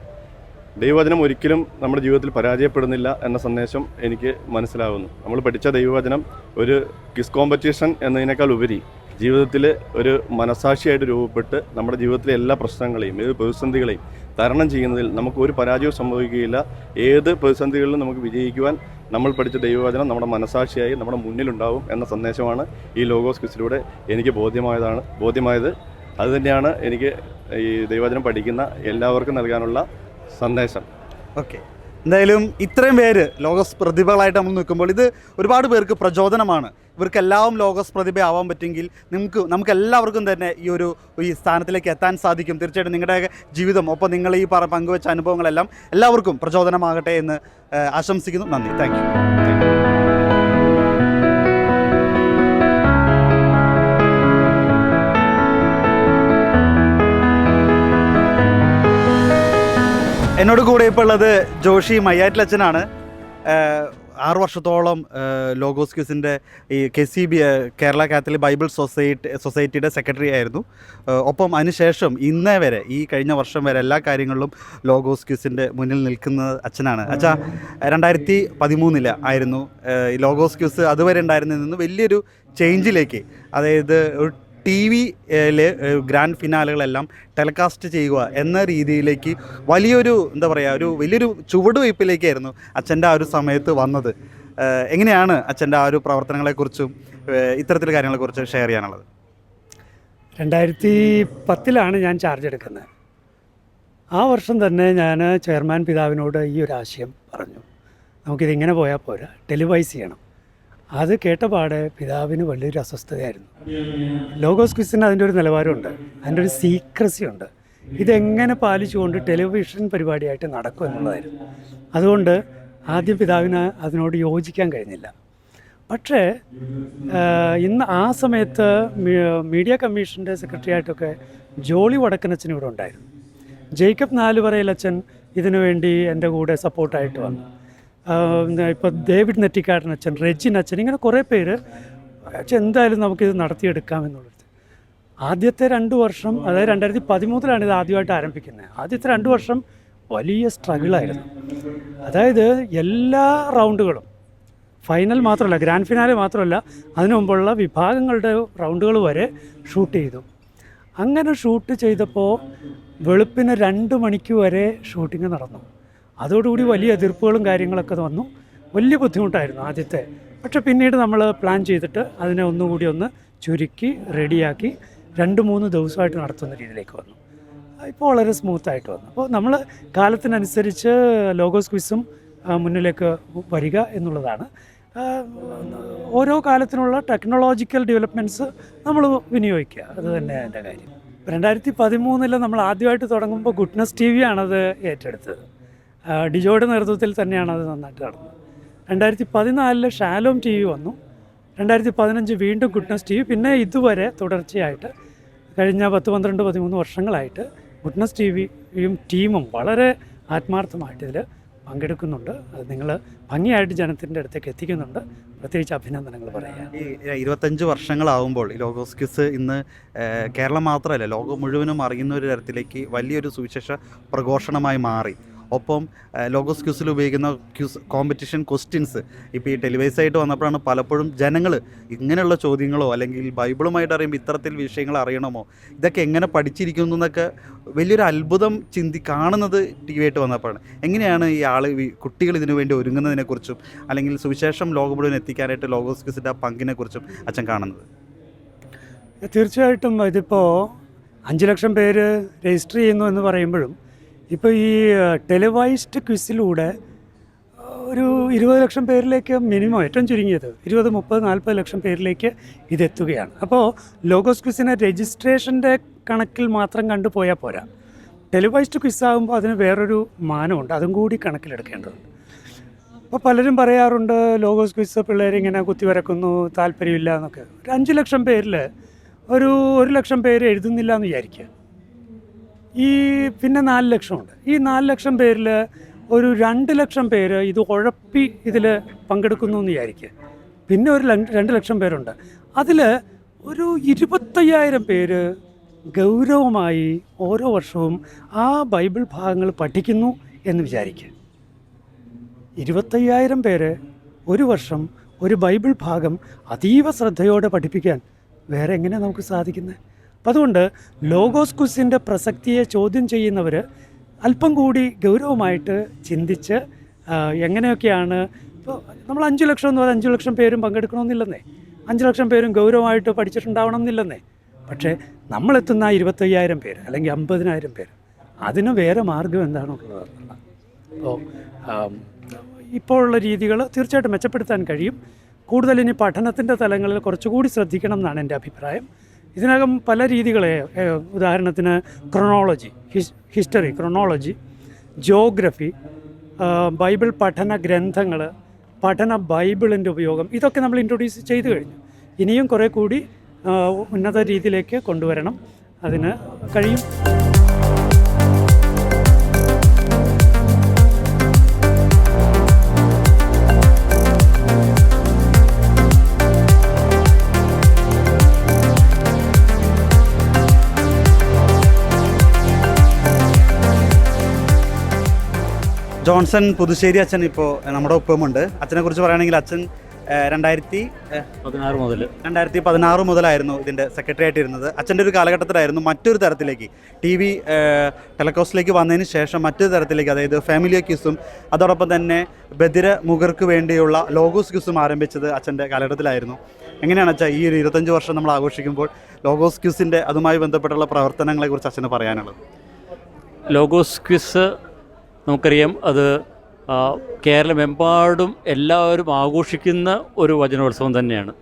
ദൈവവചനം ഒരിക്കലും നമ്മുടെ ജീവിതത്തിൽ പരാജയപ്പെടുന്നില്ല എന്ന സന്ദേശം എനിക്ക് മനസ്സിലാകുന്നു. നമ്മൾ പഠിച്ച ദൈവവചനം ഒരു ക്വിസ് കോമ്പറ്റീഷൻ എന്നതിനേക്കാൾ ഉപരി ജീവിതത്തിൽ ഒരു മനസാക്ഷിയായിട്ട് രൂപപ്പെട്ട് നമ്മുടെ ജീവിതത്തിലെ എല്ലാ പ്രശ്നങ്ങളെയും ഏത് പ്രതിസന്ധികളെയും തരണം ചെയ്യുന്നതിൽ നമുക്ക് ഒരു പരാജയവും സംഭവിക്കുകയില്ല. ഏത് പ്രതിസന്ധികളിലും നമുക്ക് വിജയിക്കുവാൻ നമ്മൾ പഠിച്ച ദൈവവചനം നമ്മുടെ മനസാക്ഷിയായി നമ്മുടെ മുന്നിലുണ്ടാവും എന്ന സന്ദേശമാണ് ഈ ലോഗോസ് ക്വിസിലൂടെ എനിക്ക് ബോധ്യമായത്. അതുതന്നെയാണ് എനിക്ക് ഈ ദൈവവചനം പഠിക്കുന്ന എല്ലാവർക്കും നൽകാനുള്ള സന്ദേശം. ഓക്കെ, എന്തായാലും ഇത്രയും പേര് ലോഗോസ് പ്രതിഭകളായിട്ട് നമ്മൾ നിൽക്കുമ്പോൾ ഇത് ഒരുപാട് പേർക്ക് പ്രചോദനമാണ്. ഇവർക്കെല്ലാം ലോഗോസ് പ്രതിഭ ആവാൻ പറ്റുമെങ്കിൽ നമുക്ക് എല്ലാവർക്കും തന്നെ ഈ സ്ഥാനത്തിലേക്ക് എത്താൻ സാധിക്കും. തീർച്ചയായിട്ടും നിങ്ങളുടെ ജീവിതം, ഒപ്പം നിങ്ങൾ ഈ പങ്കുവെച്ച അനുഭവങ്ങളെല്ലാം എല്ലാവർക്കും പ്രചോദനമാകട്ടെ എന്ന് ആശംസിക്കുന്നു. നന്ദി. Thank you. എന്നോട് കൂടെ ഇപ്പോൾ ഉള്ളത് ജോഷി മയ്യാറ്റിലച്ചനാണ്. 6 വർഷത്തോളം ലോഗോസ് ക്വിസിൻ്റെ ഈ KCB കേരള കാത്തലിക് ബൈബിൾ സൊസൈറ്റിയുടെ സെക്രട്ടറി ആയിരുന്നു. ഒപ്പം അതിനുശേഷം ഇന്നേ വരെ ഈ കഴിഞ്ഞ വർഷം വരെ എല്ലാ കാര്യങ്ങളിലും ലോഗോസ് ക്വിസിൻ്റെ മുന്നിൽ നിൽക്കുന്ന അച്ഛനാണ്. അച്ഛാ, 2013 ആയിരുന്നു ഈ ലോഗോസ് ക്വിസ് അതുവരെ ഉണ്ടായിരുന്നതിൽ നിന്ന് വലിയൊരു ചേഞ്ചിലേക്ക്, അതായത് TV-യിൽ ഗ്രാൻഡ് ഫിനാലുകളെല്ലാം ടെലികാസ്റ്റ് ചെയ്യുക എന്ന രീതിയിലേക്ക് വലിയൊരു വലിയൊരു ചുവടുവയ്പ്പിലേക്കായിരുന്നു അച്ഛൻ്റെ ആ ഒരു സമയത്ത് വന്നത്. എങ്ങനെയാണ് അച്ഛൻ്റെ ആ ഒരു പ്രവർത്തനങ്ങളെക്കുറിച്ചും ഇത്തരത്തിലുള്ള കാര്യങ്ങളെക്കുറിച്ച് ഷെയർ ചെയ്യാനുള്ളത്? 2010 ഞാൻ ചാർജ് എടുക്കുന്നത്. ആ വർഷം തന്നെ ഞാൻ ചെയർമാൻ പിതാവിനോട് ഈ ഒരു ആശയം പറഞ്ഞു, നമുക്കിതിങ്ങനെ പോയാൽ പോരാ, ടെലിവൈസ് ചെയ്യണം. അത് കേട്ടപാടെ പിതാവിന് വലിയൊരു അസ്വസ്ഥതയായിരുന്നു. ലോഗോസ് ക്വിസിന് അതിൻ്റെ ഒരു നിലവാരമുണ്ട്, അതിൻ്റെ ഒരു സീക്രസി ഉണ്ട്. ഇതെങ്ങനെ പാലിച്ചുകൊണ്ട് ടെലിവിഷൻ പരിപാടിയായിട്ട് നടക്കും എന്നുള്ളതായിരുന്നു. അതുകൊണ്ട് ആദ്യം പിതാവിന് അതിനോട് യോജിക്കാൻ കഴിഞ്ഞില്ല. പക്ഷേ ഇന്ന് ആ സമയത്ത് മീഡിയ കമ്മീഷൻ്റെ സെക്രട്ടറി ആയിട്ടൊക്കെ ജോളി വടക്കനച്ചൻ ഇവിടെ ഉണ്ടായിരുന്നു. ജേക്കബ് നാലുപറയിലച്ചൻ ഇതിനു വേണ്ടി എൻ്റെ കൂടെ സപ്പോർട്ടായിട്ട് വന്നു. ഇപ്പോൾ ഡേവിഡ് നെറ്റിക്കാടനച്ഛൻ, റെജിൻ അച്ഛൻ, ഇങ്ങനെ കുറേ പേര് അച്ഛൻ എന്തായാലും നമുക്കിത് നടത്തിയെടുക്കാമെന്നുള്ളത്. ആദ്യത്തെ 2 വർഷം, അതായത് 2013 ഇത് ആദ്യമായിട്ട് ആരംഭിക്കുന്നത്. ആദ്യത്തെ 2 വർഷം വലിയ സ്ട്രഗിളായിരുന്നു. അതായത് എല്ലാ റൗണ്ടുകളും, ഫൈനൽ മാത്രമല്ല, ഗ്രാൻഡ് ഫിനാലെ മാത്രമല്ല, അതിനു മുമ്പുള്ള വിഭാഗങ്ങളുടെ റൗണ്ടുകൾ വരെ ഷൂട്ട് ചെയ്തു. അങ്ങനെ ഷൂട്ട് ചെയ്തപ്പോൾ വെളുപ്പിന് 2 മണിക്ക് വരെ ഷൂട്ടിങ് നടന്നു. അതോടുകൂടി വലിയ എതിർപ്പുകളും കാര്യങ്ങളൊക്കെ വന്നു. വലിയ ബുദ്ധിമുട്ടായിരുന്നു ആദ്യത്തെ. പക്ഷെ പിന്നീട് നമ്മൾ പ്ലാൻ ചെയ്തിട്ട് അതിനെ ഒന്നുകൂടി ഒന്ന് ചുരുക്കി റെഡിയാക്കി 2-3 ദിവസമായിട്ട് നടത്തുന്ന രീതിയിലേക്ക് വന്നു. ഇപ്പോൾ വളരെ സ്മൂത്തായിട്ട് വന്നു. അപ്പോൾ നമ്മൾ കാലത്തിനനുസരിച്ച് ലോഗോസ് ക്വിസും മുന്നിലേക്ക് വരിക എന്നുള്ളതാണ്. ഓരോ കാലത്തിനുള്ള ടെക്നോളജിക്കൽ ഡെവലപ്മെൻറ്റ്സ് നമ്മൾ വിനിയോഗിക്കുക, അത് തന്നെ എൻ്റെ കാര്യം. 2013 നമ്മൾ ആദ്യമായിട്ട് തുടങ്ങുമ്പോൾ ഗുഡ്നസ് TV ആണത് ഏറ്റെടുത്തത്. ഡിജോയുടെ നേതൃത്വത്തിൽ തന്നെയാണ് അത് നന്നായിട്ട് നടന്നത്. 2014 ഷാലോം TV വന്നു. 2015 വീണ്ടും ഗുഡ്നസ് TV. പിന്നെ ഇതുവരെ തുടർച്ചയായിട്ട് കഴിഞ്ഞ 10-12-13 വർഷങ്ങളായിട്ട് ഗുഡ്നസ് TVയും ടീമും വളരെ ആത്മാർത്ഥമായിട്ട് ഇതിൽ പങ്കെടുക്കുന്നുണ്ട്. അത് നിങ്ങൾ ഭംഗിയായിട്ട് ജനത്തിൻ്റെ അടുത്തേക്ക് എത്തിക്കുന്നുണ്ട്. പ്രത്യേകിച്ച് അഭിനന്ദനങ്ങൾ പറയാം. ഈ 25 വർഷങ്ങളാവുമ്പോൾ ഈ ലോഗോസ് ക്വിസ് ഇന്ന് കേരളം മാത്രമല്ല, ലോകം മുഴുവനും അറിയുന്ന ഒരു തരത്തിലേക്ക് വലിയൊരു സുവിശേഷ പ്രഘോഷണമായി മാറി. ഒപ്പം ലോഗോസ് ക്വിസിൽ ഉപയോഗിക്കുന്ന കോമ്പറ്റീഷൻ ക്വസ്റ്റ്യൻസ് ഇപ്പോൾ ഈ ടെലിവൈസായിട്ട് വന്നപ്പോഴാണ് പലപ്പോഴും ജനങ്ങൾ ഇങ്ങനെയുള്ള ചോദ്യങ്ങളോ അല്ലെങ്കിൽ ബൈബിളുമായിട്ട് അറിയുമ്പോൾ ഇത്തരത്തിൽ വിഷയങ്ങൾ അറിയണമോ, ഇതൊക്കെ എങ്ങനെ പഠിച്ചിരിക്കുന്നു എന്നൊക്കെ വലിയൊരു അത്ഭുതം കാണുന്നത് TV ആയിട്ട് വന്നപ്പോഴാണ്. എങ്ങനെയാണ് ഈ കുട്ടികൾ ഇതിനു വേണ്ടി ഒരുങ്ങുന്നതിനെക്കുറിച്ചും അല്ലെങ്കിൽ സുവിശേഷം ലോകം മുഴുവൻ എത്തിക്കാനായിട്ട് ലോഗോസ് ക്വിസിൻ്റെ ആ പങ്കിനെക്കുറിച്ചും അച്ഛൻ കാണുന്നത്? തീർച്ചയായിട്ടും ഇതിപ്പോൾ 5 ലക്ഷം പേര് രജിസ്റ്റർ ചെയ്യുന്നു എന്ന് പറയുമ്പോഴും ഇപ്പോൾ ഈ ടെലിവൈസ്ഡ് ക്വിസിലൂടെ ഒരു 20 ലക്ഷം പേരിലേക്ക് മിനിമം, ഏറ്റവും ചുരുങ്ങിയത് 20, 30, 40 ലക്ഷം പേരിലേക്ക് ഇതെത്തുകയാണ്. അപ്പോൾ ലോഗോസ് ക്വിസിനെ രജിസ്ട്രേഷൻ്റെ കണക്കിൽ മാത്രം കണ്ടുപോയാൽ പോരാ. ടെലിവൈസ്ഡ് ക്വിസ്സാകുമ്പോൾ അതിന് വേറൊരു മാനമുണ്ട്, അതും കൂടി കണക്കിലെടുക്കേണ്ടതുണ്ട്. അപ്പോൾ പലരും പറയാറുണ്ട് ലോഗോസ് ക്വിസ് പിള്ളേരിങ്ങനെ കുത്തിവരക്കുന്നു, താല്പര്യമില്ല എന്നൊക്കെ. ഒരു 5 ലക്ഷം പേരിൽ ഒരു 1 ലക്ഷം പേര് എഴുതുന്നില്ല എന്ന് വിചാരിക്കുക. പിന്നെ 4 ലക്ഷമുണ്ട്. ഈ 4 ലക്ഷം പേരിൽ ഒരു 2 ലക്ഷം പേര് ഇത് ഉഴപ്പി ഇതിൽ പങ്കെടുക്കുന്നു എന്ന് വിചാരിക്കുക. പിന്നെ ഒരു 2 ലക്ഷം പേരുണ്ട്. അതിൽ ഒരു 25,000 പേര് ഗൗരവമായി ഓരോ വർഷവും ആ ബൈബിൾ ഭാഗങ്ങൾ പഠിക്കുന്നു എന്ന് വിചാരിക്കുക. 25,000 പേര് ഒരു വർഷം ഒരു ബൈബിൾ ഭാഗം അതീവ ശ്രദ്ധയോടെ പഠിപ്പിക്കാൻ വേറെ എങ്ങനെയാണ് നമുക്ക് സാധിക്കുന്നത്? അപ്പം അതുകൊണ്ട് ലോഗോസ് ക്വിസിൻ്റെ പ്രസക്തിയെ ചോദ്യം ചെയ്യുന്നവർ അല്പം കൂടി ഗൗരവമായിട്ട് ചിന്തിച്ച് എങ്ങനെയൊക്കെയാണ് ഇപ്പോൾ നമ്മൾ 5 ലക്ഷം എന്ന് പറഞ്ഞാൽ 5 ലക്ഷം പേരും പങ്കെടുക്കണമെന്നില്ലെന്നേ, 5 ലക്ഷം പേരും ഗൗരവമായിട്ട് പഠിച്ചിട്ടുണ്ടാവണം എന്നില്ലെന്നേ. പക്ഷേ നമ്മളെത്തുന്ന 25,000 പേര് അല്ലെങ്കിൽ 50,000 പേര്, അതിന് വേറെ മാർഗം എന്താണുള്ളത്? അപ്പോൾ ഇപ്പോഴുള്ള രീതികൾ തീർച്ചയായിട്ടും മെച്ചപ്പെടുത്താൻ കഴിയും. കൂടുതൽ ഇനി പഠനത്തിൻ്റെ തലങ്ങളിൽ കുറച്ചുകൂടി ശ്രദ്ധിക്കണം എന്നാണ് എൻ്റെ അഭിപ്രായം. ഇതിനകം പല രീതികളെ, ഉദാഹരണത്തിന് chronology, history, chronology, geography, Bible പഠന ഗ്രന്ഥങ്ങൾ, പഠന ബൈബിളിൻ്റെ ഉപയോഗം, ഇതൊക്കെ നമ്മൾ ഇൻട്രൊഡ്യൂസ് ചെയ്തു കഴിഞ്ഞു. ഇനിയും കുറേ കൂടി ഉന്നത രീതിയിലേക്ക് കൊണ്ടുവരണം. അതിന് കഴിയും. ജോൺസൺ പുതുശ്ശേരി അച്ഛൻ ഇപ്പോൾ നമ്മുടെ ഒപ്പമുണ്ട്. അച്ഛനെക്കുറിച്ച് പറയുകയാണെങ്കിൽ അച്ഛൻ 2016 മുതലായിരുന്നു ഇതിൻ്റെ സെക്രട്ടറി ആയിട്ടിരുന്നത്. അച്ഛൻ്റെ ഒരു കാലഘട്ടത്തിലായിരുന്നു മറ്റൊരു തരത്തിലേക്ക് TV ടെലക്കോസ്റ്റിലേക്ക് വന്നതിന് ശേഷം മറ്റൊരു തരത്തിലേക്ക്, അതായത് ഫാമിലി ക്യൂസും അതോടൊപ്പം തന്നെ ബധിര മുഖർക്ക് വേണ്ടിയുള്ള ലോഗോസ് ക്യൂസും ആരംഭിച്ചത് അച്ഛൻ്റെ കാലഘട്ടത്തിലായിരുന്നു. എങ്ങനെയാണ് അച്ഛാ ഈ ഒരു 25 വർഷം നമ്മൾ ആഘോഷിക്കുമ്പോൾ ലോഗോസ് ക്യൂസിൻ്റെ അതുമായി ബന്ധപ്പെട്ടുള്ള പ്രവർത്തനങ്ങളെക്കുറിച്ച് അച്ഛന് പറയാനുള്ളത്? ലോഗോസ് ക്വിസ് നമുക്കറിയാം, അത് കേരളമെമ്പാടും എല്ലാവരും ആഘോഷിക്കുന്ന ഒരു വചനോത്സവം തന്നെയാണ്.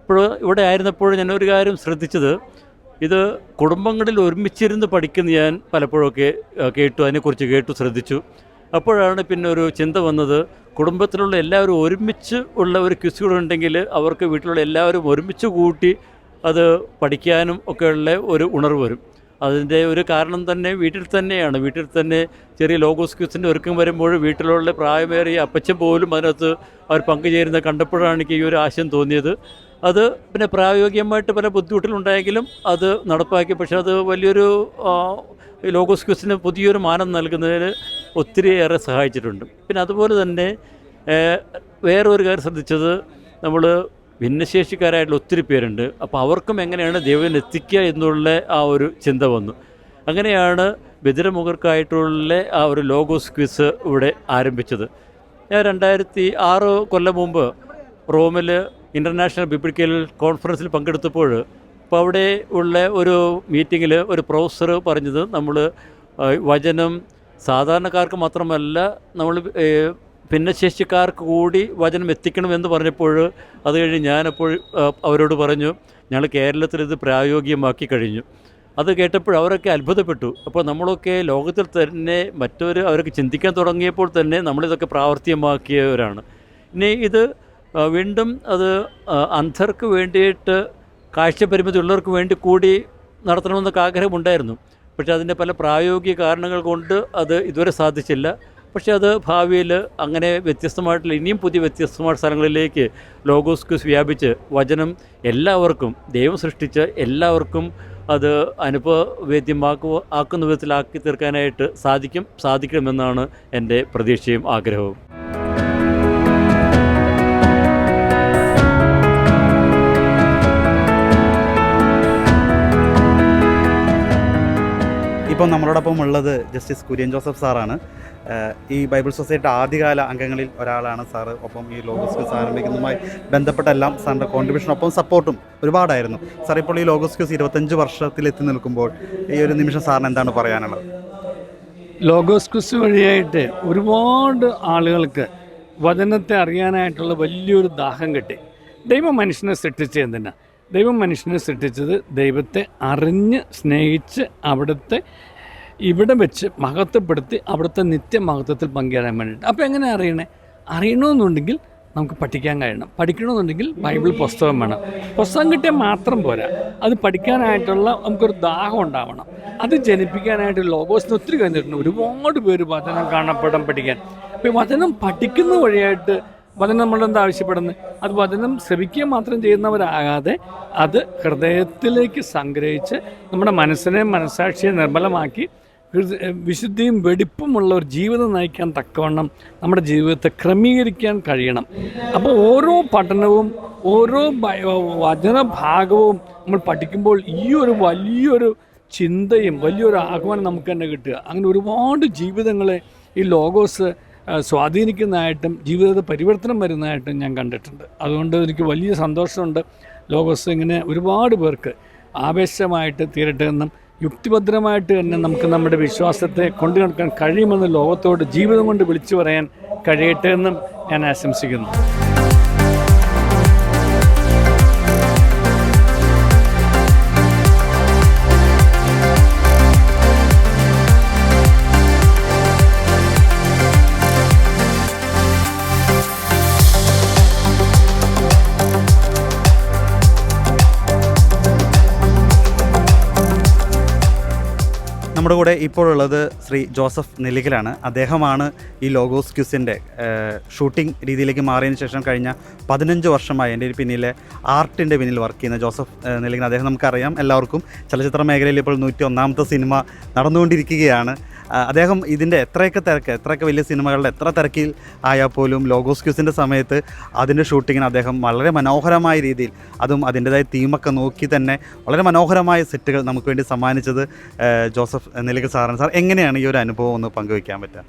ഇപ്പോൾ ഇവിടെ ആയിരുന്നപ്പോൾ ഞാനൊരു കാര്യം ശ്രദ്ധിച്ചത്, ഇത് കുടുംബങ്ങളിൽ ഒരുമിച്ചിരുന്ന് പഠിക്കുന്ന ഞാൻ പലപ്പോഴൊക്കെ കേട്ടു, അതിനെക്കുറിച്ച് കേട്ടു, ശ്രദ്ധിച്ചു. അപ്പോഴാണ് പിന്നെ ഒരു ചിന്ത വന്നത്, കുടുംബത്തിലുള്ള എല്ലാവരും ഒരുമിച്ച് ഉള്ള ഒരു ക്വിസുകളുണ്ടെങ്കിൽ അവർക്ക് വീട്ടിലുള്ള എല്ലാവരും ഒരുമിച്ച് കൂട്ടി അത് പഠിക്കാനും ഒക്കെയുള്ള ഒരു ഉണർവ് വരും. അതിൻ്റെ ഒരു കാരണം തന്നെ വീട്ടിൽ തന്നെയാണ്. വീട്ടിൽ തന്നെ ചെറിയ ലോഗോസ് ക്വിസിൻ്റെ ഒരുക്കം വരുമ്പോൾ വീട്ടിലുള്ള പ്രായമേറിയ അപ്പച്ചൻ പോലും അതിനകത്ത് അവർ പങ്കുചേരുന്നത് കണ്ടപ്പോഴാണ് എനിക്ക് ഈ ഒരു ആശയം തോന്നിയത്. അത് പിന്നെ പ്രായോഗികമായിട്ട് പല ബുദ്ധിമുട്ടുകളുണ്ടായെങ്കിലും അത് നടപ്പാക്കി. പക്ഷേ അത് വലിയൊരു ലോഗോസ് ക്വിസിന് പുതിയൊരു മാനം നൽകുന്നതിന് ഒത്തിരിയേറെ സഹായിച്ചിട്ടുണ്ട്. പിന്നെ അതുപോലെ തന്നെ വേറൊരു കാര്യം ശ്രദ്ധിച്ചത്, നമ്മൾ ഭിന്നശേഷിക്കാരായിട്ടുള്ള ഒത്തിരി പേരുണ്ട്. അപ്പോൾ അവർക്കും എങ്ങനെയാണ് ദൈവം എത്തിക്കുക എന്നുള്ള ആ ഒരു ചിന്ത വന്നു. അങ്ങനെയാണ് ബധിരമുഖർക്കായിട്ടുള്ള ആ ഒരു ലോഗോസ് ക്വിസ് ഇവിടെ ആരംഭിച്ചത്. ഞാൻ 2006 കൊല്ലം മുമ്പ് റോമിൽ ഇൻ്റർനാഷണൽ ബിബ്ലിക്കൽ കോൺഫറൻസിൽ പങ്കെടുത്തപ്പോൾ, അപ്പോൾ അവിടെ ഉള്ള ഒരു മീറ്റിങ്ങിൽ ഒരു പ്രൊഫസർ പറഞ്ഞത്, നമ്മൾ വചനം സാധാരണക്കാർക്ക് മാത്രമല്ല നമ്മൾ ഭിന്നശേഷിക്കാർക്ക് കൂടി വചനം എത്തിക്കണമെന്ന് പറഞ്ഞപ്പോൾ, അത് കഴിഞ്ഞ് ഞാനപ്പോൾ അവരോട് പറഞ്ഞു, ഞങ്ങൾ കേരളത്തിൽ ഇത് പ്രായോഗികമാക്കി കഴിഞ്ഞു. അത് കേട്ടപ്പോൾ അവരൊക്കെ അത്ഭുതപ്പെട്ടു. അപ്പോൾ നമ്മളൊക്കെ ലോകത്തിൽ തന്നെ മറ്റൊരു അവർക്ക് ചിന്തിക്കാൻ തുടങ്ങിയപ്പോൾ തന്നെ നമ്മളിതൊക്കെ പ്രാവർത്തികമാക്കിയവരാണ്. ഇനി ഇത് വീണ്ടും അത് അന്ധർക്ക് വേണ്ടിയിട്ട്, കാഴ്ചപരിമിതി ഉള്ളവർക്ക് വേണ്ടി കൂടി നടത്തണമെന്നൊക്കെ ആഗ്രഹമുണ്ടായിരുന്നു. പക്ഷേ അതിൻ്റെ പല പ്രായോഗിക കാരണങ്ങൾ കൊണ്ട് അത് ഇതുവരെ സാധിച്ചില്ല. പക്ഷേ അത് ഭാവിയിൽ അങ്ങനെ വ്യത്യസ്തമായിട്ടുള്ള ഇനിയും പുതിയ വ്യത്യസ്തമായ സ്ഥലങ്ങളിലേക്ക് ലോഗോസ് ക്വിസ് വ്യാപിച്ച് വചനം എല്ലാവർക്കും, ദൈവം സൃഷ്ടിച്ച എല്ലാവർക്കും അത് അനുഭവവേദ്യമാക്കുന്ന വിധത്തിലാക്കി തീർക്കാനായിട്ട് സാധിക്കണമെന്നാണ് എൻ്റെ പ്രതീക്ഷയും ആഗ്രഹവും. ഇപ്പം നമ്മളോടൊപ്പം ഉള്ളത് ജസ്റ്റിസ് കുര്യൻ ജോസഫ് സാറാണ്. ഈ ബൈബിൾ സൊസൈറ്റി ആദ്യകാല അംഗങ്ങളിൽ ഒരാളാണ് സാറ്. ഒപ്പം ഈ ലോഗോസ് ക്വിസ് ആരംഭിക്കുന്നതുമായി ബന്ധപ്പെട്ടെല്ലാം സാറിൻ്റെ കോൺട്രിബ്യൂഷനൊപ്പം സപ്പോർട്ടും ഒരുപാടായിരുന്നു. സാർ, ഇപ്പോൾ ഈ ലോഗോസ് ക്വിസ് 25 വർഷത്തിലെത്തി നിൽക്കുമ്പോൾ ഈ ഒരു നിമിഷം സാറിന് എന്താണ് പറയാനുള്ളത്? ലോഗോസ് ക്വിസ് വഴിയായിട്ട് ഒരുപാട് ആളുകൾക്ക് വചനത്തെ അറിയാനായിട്ടുള്ള വലിയൊരു ദാഹം കിട്ടി. ദൈവം മനുഷ്യനെ സൃഷ്ടിച്ചത് എന്തിനാ? ദൈവം മനുഷ്യനെ സൃഷ്ടിച്ചത് ദൈവത്തെ അറിഞ്ഞ് സ്നേഹിച്ച് അവിടുത്തെ ഇവിടെ വെച്ച് മഹത്വപ്പെടുത്തി അവിടുത്തെ നിത്യമഹത്വത്തിൽ പങ്കുചേരാൻ വേണ്ടിയിട്ട്. അപ്പോൾ എങ്ങനെ അറിയണമെന്നുണ്ടെങ്കിൽ നമുക്ക് പഠിക്കാൻ കഴിയണം. പഠിക്കണമെന്നുണ്ടെങ്കിൽ ബൈബിൾ പുസ്തകം വേണം. പുസ്തകം കിട്ടിയാൽ മാത്രം പോരാ, അത് പഠിക്കാനായിട്ടുള്ള നമുക്കൊരു ദാഹം ഉണ്ടാവണം. അത് ജനിപ്പിക്കാനായിട്ട് ലോഗോസിന് ഒത്തിരി കഴിഞ്ഞിട്ടുണ്ട്. ഒരുപാട് പേര് വചനം കാണപ്പെടാൻ പഠിക്കാൻ. അപ്പോൾ ഈ വചനം പഠിക്കുന്ന വഴിയായിട്ട് വചനം നമ്മളെന്താ ആവശ്യപ്പെടുന്നത്? അത് വചനം ശ്രവിക്കുക മാത്രം ചെയ്യുന്നവരാകാതെ അത് ഹൃദയത്തിലേക്ക് സംഗ്രഹിച്ച് നമ്മുടെ മനസ്സാക്ഷിയെ നിർമ്മലമാക്കി വിശുദ്ധിയും വെടിപ്പുമുള്ള ഒരു ജീവിതം നയിക്കാൻ തക്കവണ്ണം നമ്മുടെ ജീവിതത്തെ ക്രമീകരിക്കാൻ കഴിയണം. അപ്പോൾ ഓരോ പഠനവും ഓരോ വചനഭാഗവും നമ്മൾ പഠിക്കുമ്പോൾ ഈ ഒരു വലിയൊരു ചിന്തയും വലിയൊരു ആഹ്വാനം നമുക്ക് തന്നെ കിട്ടുക. അങ്ങനെ ഒരുപാട് ജീവിതങ്ങളെ ഈ ലോഗോസ് സ്വാധീനിക്കുന്നതായിട്ടും ജീവിതത്തിൽ പരിവർത്തനം വരുന്നതായിട്ടും ഞാൻ കണ്ടിട്ടുണ്ട്. അതുകൊണ്ട് എനിക്ക് വലിയ സന്തോഷമുണ്ട്. ലോഗോസ് ഇങ്ങനെ ഒരുപാട് പേർക്ക് ആവേശമായിട്ട് തീരട്ടെ എന്നും യുക്തിഭദ്രമായിട്ട് തന്നെ നമുക്ക് നമ്മുടെ വിശ്വാസത്തെ കൊണ്ടു നടക്കാൻ കഴിയുമെന്ന് ലോകത്തോട് ജീവിതം കൊണ്ട് വിളിച്ചു പറയാൻ കഴിയട്ടെ എന്നും ഞാൻ ആശംസിക്കുന്നു. നമ്മുടെ കൂടെ ഇപ്പോഴുള്ളത് ശ്രീ ജോസഫ് നെല്ലിക്കലാണ്. അദ്ദേഹമാണ് ഈ ലോഗോസ് ക്യൂസിൻ്റെ ഷൂട്ടിംഗ് രീതിയിലേക്ക് മാറിയതിന് ശേഷം കഴിഞ്ഞ 15 വർഷമായി എൻ്റെ പിന്നിലെ ആർട്ടിൻ്റെ പിന്നിൽ വർക്ക് ചെയ്യുന്ന ജോസഫ് നെല്ലിക്കൽ. അദ്ദേഹം നമുക്കറിയാം എല്ലാവർക്കും. ചലച്ചിത്ര മേഖലയിൽ ഇപ്പോൾ 101ാമത്തെ സിനിമ നടന്നുകൊണ്ടിരിക്കുകയാണ്. അദ്ദേഹം ഇതിൻ്റെ എത്രയൊക്കെ വലിയ സിനിമകളുടെ എത്ര തിരക്കിൽ ആയാൽ പോലും ലോഗോസ് ക്യൂസിൻ്റെ സമയത്ത് അതിൻ്റെ ഷൂട്ടിങ്ങിന് അദ്ദേഹം വളരെ മനോഹരമായ രീതിയിൽ, അതും അതിൻ്റെതായ തീമൊക്കെ നോക്കി തന്നെ വളരെ മനോഹരമായ സെറ്റുകൾ നമുക്ക് വേണ്ടി സമ്മാനിച്ചത് ജോസഫ് നെല്ലിക്കൽ സാറാണ്. സാർ, എങ്ങനെയാണ് ഈ ഒരു അനുഭവം ഒന്ന് പങ്കുവയ്ക്കാൻ പറ്റുക?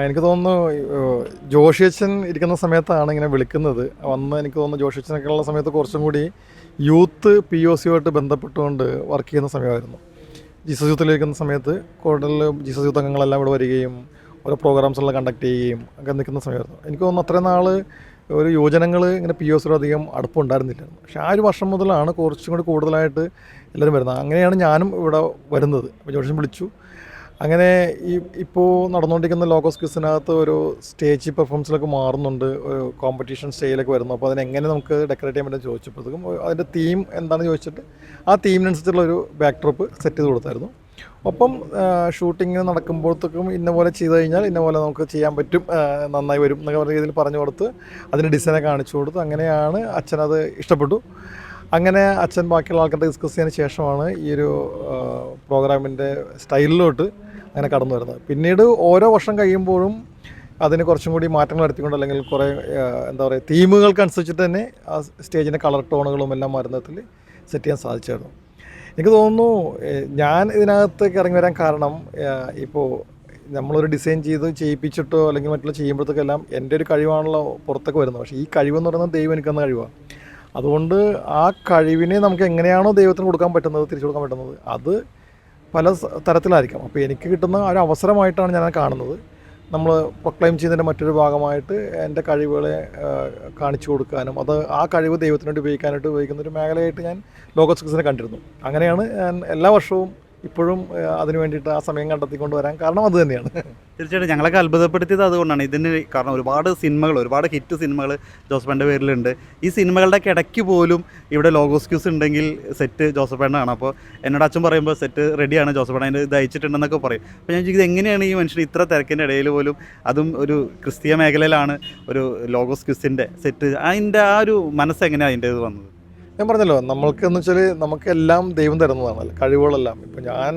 എനിക്ക് തോന്നുന്നു ജോഷിയച്ചൻ ഇരിക്കുന്ന സമയത്താണ് ഇങ്ങനെ വിളിക്കുന്നത്. വന്ന് എനിക്ക് തോന്നുന്നു ജോഷിയച്ചനൊക്കെ ഉള്ള സമയത്ത് കുറച്ചും കൂടി യൂത്ത് POC ബന്ധപ്പെട്ടുകൊണ്ട് വർക്ക് ചെയ്യുന്ന സമയമായിരുന്നു. ജീസസ് യൂത്തിലിരിക്കുന്ന സമയത്ത് കൂടുതൽ ജീസസ് യൂത്ത് അംഗങ്ങളെല്ലാം ഇവിടെ വരികയും ഓരോ പ്രോഗ്രാംസെല്ലാം കണ്ടക്ട് ചെയ്യുകയും ഒക്കെ നിൽക്കുന്ന സമയമായിരുന്നു. എനിക്ക് തോന്നുന്നു അത്രയും നാൾ ഒരു യുവജനങ്ങൾ ഇങ്ങനെ POC അധികം അടുപ്പമുണ്ടായിരുന്നില്ലായിരുന്നു. പക്ഷേ ആ ഒരു വർഷം മുതലാണ് കുറച്ചും കൂടി കൂടുതലായിട്ട് എല്ലാവരും വരുന്നത്. അങ്ങനെയാണ് ഞാനും ഇവിടെ വരുന്നത്. അപ്പോൾ ജോഷൻ വിളിച്ചു. അങ്ങനെ ഇപ്പോൾ നടന്നുകൊണ്ടിരിക്കുന്ന ലോഗോസ് ക്വിസിനകത്ത് ഒരു സ്റ്റേജ് പെർഫോമൻസിലൊക്കെ മാറുന്നുണ്ട്, ഒരു കോമ്പറ്റീഷൻ സ്റ്റേജിലൊക്കെ വരുന്നു. അപ്പോൾ അതിനെങ്ങനെ നമുക്ക് ഡെക്കറേറ്റ് ചെയ്യാൻ പറ്റും ചോദിച്ചപ്പോഴത്തേക്കും അതിൻ്റെ തീം എന്താണെന്ന് ചോദിച്ചിട്ട് ആ തീമിനനുസരിച്ചുള്ള ഒരു ബാക്ക് ഡ്രോപ്പ് സെറ്റ് ചെയ്ത് കൊടുത്തായിരുന്നു. ഒപ്പം ഷൂട്ടിങ് നടക്കുമ്പോഴത്തേക്കും ഇന്ന പോലെ ചെയ്ത് കഴിഞ്ഞാൽ ഇന്ന പോലെ നമുക്ക് ചെയ്യാൻ പറ്റും, നന്നായി വരും എന്നൊക്കെ പറഞ്ഞ രീതിയിൽ പറഞ്ഞു കൊടുത്ത് അതിന് ഡിസൈനെ കാണിച്ചു കൊടുത്ത് അങ്ങനെയാണ് അച്ഛനത് ഇഷ്ടപ്പെട്ടു. അങ്ങനെ അച്ഛൻ ബാക്കിയുള്ള ആൾക്കാരുടെ ഡിസ്കസ് ചെയ്തതിന് ശേഷമാണ് ഈ ഒരു പ്രോഗ്രാമിൻ്റെ സ്റ്റൈലിലോട്ട് അങ്ങനെ കടന്നു വരുന്നത്. പിന്നീട് ഓരോ വർഷം കഴിയുമ്പോഴും അതിന് കുറച്ചും കൂടി മാറ്റങ്ങൾ വരുത്തിക്കൊണ്ട്, അല്ലെങ്കിൽ കുറേ എന്താ പറയുക, തീമുകൾക്കനുസരിച്ചിട്ട് തന്നെ ആ സ്റ്റേജിൻ്റെ കളർ ടോണുകളും എല്ലാം മരുന്നത്തിൽ സെറ്റ് ചെയ്യാൻ സാധിച്ചായിരുന്നു. എനിക്ക് തോന്നുന്നു ഞാൻ ഇതിനകത്തേക്ക് ഇറങ്ങി വരാൻ കാരണം, ഇപ്പോൾ നമ്മളൊരു ഡിസൈൻ ചെയ്യിപ്പിച്ചിട്ടോ അല്ലെങ്കിൽ മറ്റുള്ള ചെയ്യുമ്പോഴത്തേക്കെല്ലാം എൻ്റെ ഒരു കഴിവാണല്ലോ പുറത്തൊക്കെ വരുന്നത്. പക്ഷേ ഈ കഴിവെന്ന് പറയുന്നത് ദൈവം എനിക്കെന്ന കഴിവാണ്. അതുകൊണ്ട് ആ കഴിവിനെ നമുക്ക് എങ്ങനെയാണോ ദൈവത്തിന് കൊടുക്കാൻ പറ്റുന്നത്, തിരിച്ചു കൊടുക്കാൻ പറ്റുന്നത്, അത് പല തരത്തിലായിരിക്കാം. അപ്പോൾ എനിക്ക് കിട്ടുന്ന ഒരു അവസരമായിട്ടാണ് ഞാൻ കാണുന്നത്. നമ്മൾ പ്രൊക്ലൈം ചെയ്യുന്നതിൻ്റെ മറ്റൊരു ഭാഗമായിട്ട് എൻ്റെ കഴിവുകളെ കാണിച്ചു കൊടുക്കാനും അത് ആ കഴിവ് ദൈവത്തിനായിട്ട് ഉപയോഗിക്കുന്ന ഒരു മേഖലയായിട്ട് ഞാൻ ലോഗോസ് ക്വിസിനെ കണ്ടിരുന്നു. അങ്ങനെയാണ് ഞാൻ എല്ലാ വർഷവും ഇപ്പോഴും അതിന് വേണ്ടിയിട്ട് ആ സമയം കണ്ടെത്തിക്കൊണ്ട് വരാൻ കാരണം അത് തന്നെയാണ്. തീർച്ചയായിട്ടും ഞങ്ങളൊക്കെ അത്ഭുതപ്പെടുത്തിയത് അതുകൊണ്ടാണ്. ഇതിന് കാരണം ഒരുപാട് ഹിറ്റ് സിനിമകൾ ജോസഫേൻ്റെ പേരിലുണ്ട്. ഈ സിനിമകളുടെ ഇടയ്ക്ക് പോലും ഇവിടെ ലോഗോസ് ക്യൂസ് ഉണ്ടെങ്കിൽ സെറ്റ് ജോസഫേണ്ണാണ്. അപ്പോൾ എന്നോട് അച്ഛൻ പറയുമ്പോൾ സെറ്റ് റെഡിയാണ്, ജോസഫേണ്ണ അതിൻ്റെ ഇത് അയച്ചിട്ടുണ്ടെന്നൊക്കെ പറയും. അപ്പോൾ ഞാൻ ചോദിക്കുന്നത് എങ്ങനെയാണ് ഈ മനുഷ്യൻ ഇത്ര തിരക്കിൻ്റെ ഇടയിൽ പോലും, അതും ഒരു ക്രിസ്തീയ മേഖലയിലാണ് ഒരു ലോഗോസ് ക്യൂസിൻ്റെ സെറ്റ്, അതിൻ്റെ ആ ഒരു മനസ്സെങ്ങനെയാണ് അതിൻ്റെ ഇത് വന്നത്? ഞാൻ പറഞ്ഞല്ലോ, നമ്മൾക്കെന്ന് വെച്ചാൽ നമുക്കെല്ലാം ദൈവം തരുന്നതാണല്ലോ കഴിവുകളെല്ലാം. ഇപ്പം ഞാൻ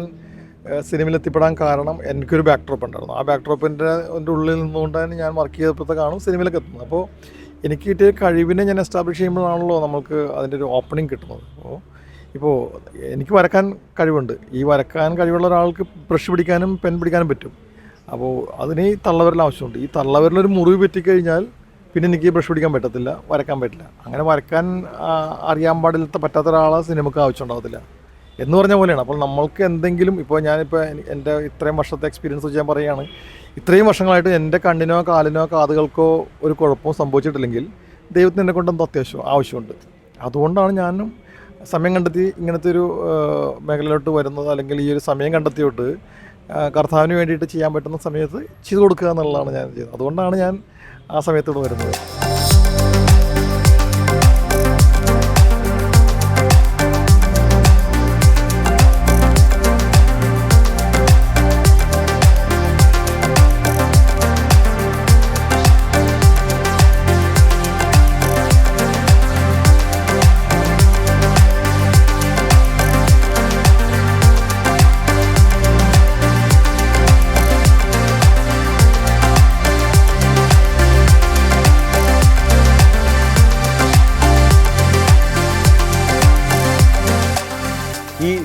സിനിമയിൽ എത്തിപ്പെടാൻ കാരണം എനിക്കൊരു ബാക്ക് ഡ്രോപ്പ് ഉണ്ടായിരുന്നു. ആ ബാക്ക് ഡ്രോപ്പിൻ്റെ ഉള്ളിൽ നിന്നുകൊണ്ടാണ് ഞാൻ വർക്ക് ചെയ്തപ്പോഴത്തേക്കാണ് സിനിമയിലേക്ക് എത്തുന്നത്. അപ്പോൾ എനിക്ക് കിട്ടിയ കഴിവിനെ ഞാൻ എസ്റ്റാബ്ലിഷ് ചെയ്യുമ്പോഴാണല്ലോ നമുക്ക് അതിൻ്റെ ഒരു ഓപ്പണിങ് കിട്ടുന്നത്. ഇപ്പോൾ എനിക്ക് വരക്കാൻ കഴിവുണ്ട്. ഈ വരക്കാൻ കഴിവുള്ള ഒരാൾക്ക് ബ്രഷ് പിടിക്കാനും പെൻ പിടിക്കാനും പറ്റും. അപ്പോൾ അതിന് ഈ തള്ളവിരൽ ആവശ്യമുണ്ട്. ഈ തള്ളവിരലൊരു മുറിവ് പറ്റിക്കഴിഞ്ഞാൽ പിന്നെ എനിക്ക് ബ്രഷ് പിടിക്കാൻ പറ്റത്തില്ല, വരക്കാൻ പറ്റില്ല. അങ്ങനെ വരക്കാൻ അറിയാൻ പറ്റാത്ത ഒരാളെ സിനിമക്ക് ആവശ്യമുണ്ടാകത്തില്ല എന്ന് പറഞ്ഞ പോലെയാണ്. അപ്പോൾ നമ്മൾക്ക് എന്തെങ്കിലും, ഇപ്പോൾ ഞാനിപ്പോൾ എൻ്റെ ഇത്രയും വർഷത്തെ എക്സ്പീരിയൻസ് വെച്ച് ഞാൻ പറയുകയാണ്, ഇത്രയും വർഷങ്ങളായിട്ട് എൻ്റെ കണ്ണിനോ കാലിനോ കാതുകൾക്കോ ഒരു കുഴപ്പവും സംഭവിച്ചിട്ടില്ലെങ്കിൽ ദൈവത്തിന് എന്നെ കൊണ്ട് എന്തോ ആവശ്യമുണ്ട്. അതുകൊണ്ടാണ് ഞാനും സമയം കണ്ടെത്തി ഇങ്ങനത്തെ ഒരു മേഖലയിലോട്ട് വരുന്നത്. അല്ലെങ്കിൽ ഈ ഒരു സമയം കണ്ടെത്തിയോട്ട് കർത്താവിന് വേണ്ടിയിട്ട് ചെയ്യാൻ പറ്റുന്ന സമയത്ത് ചെയ്തു കൊടുക്കുക എന്നുള്ളതാണ് ഞാൻ ചെയ്യുന്നത്. അതുകൊണ്ടാണ് ഞാൻ ആ സമയത്തോട് വരുന്നത്.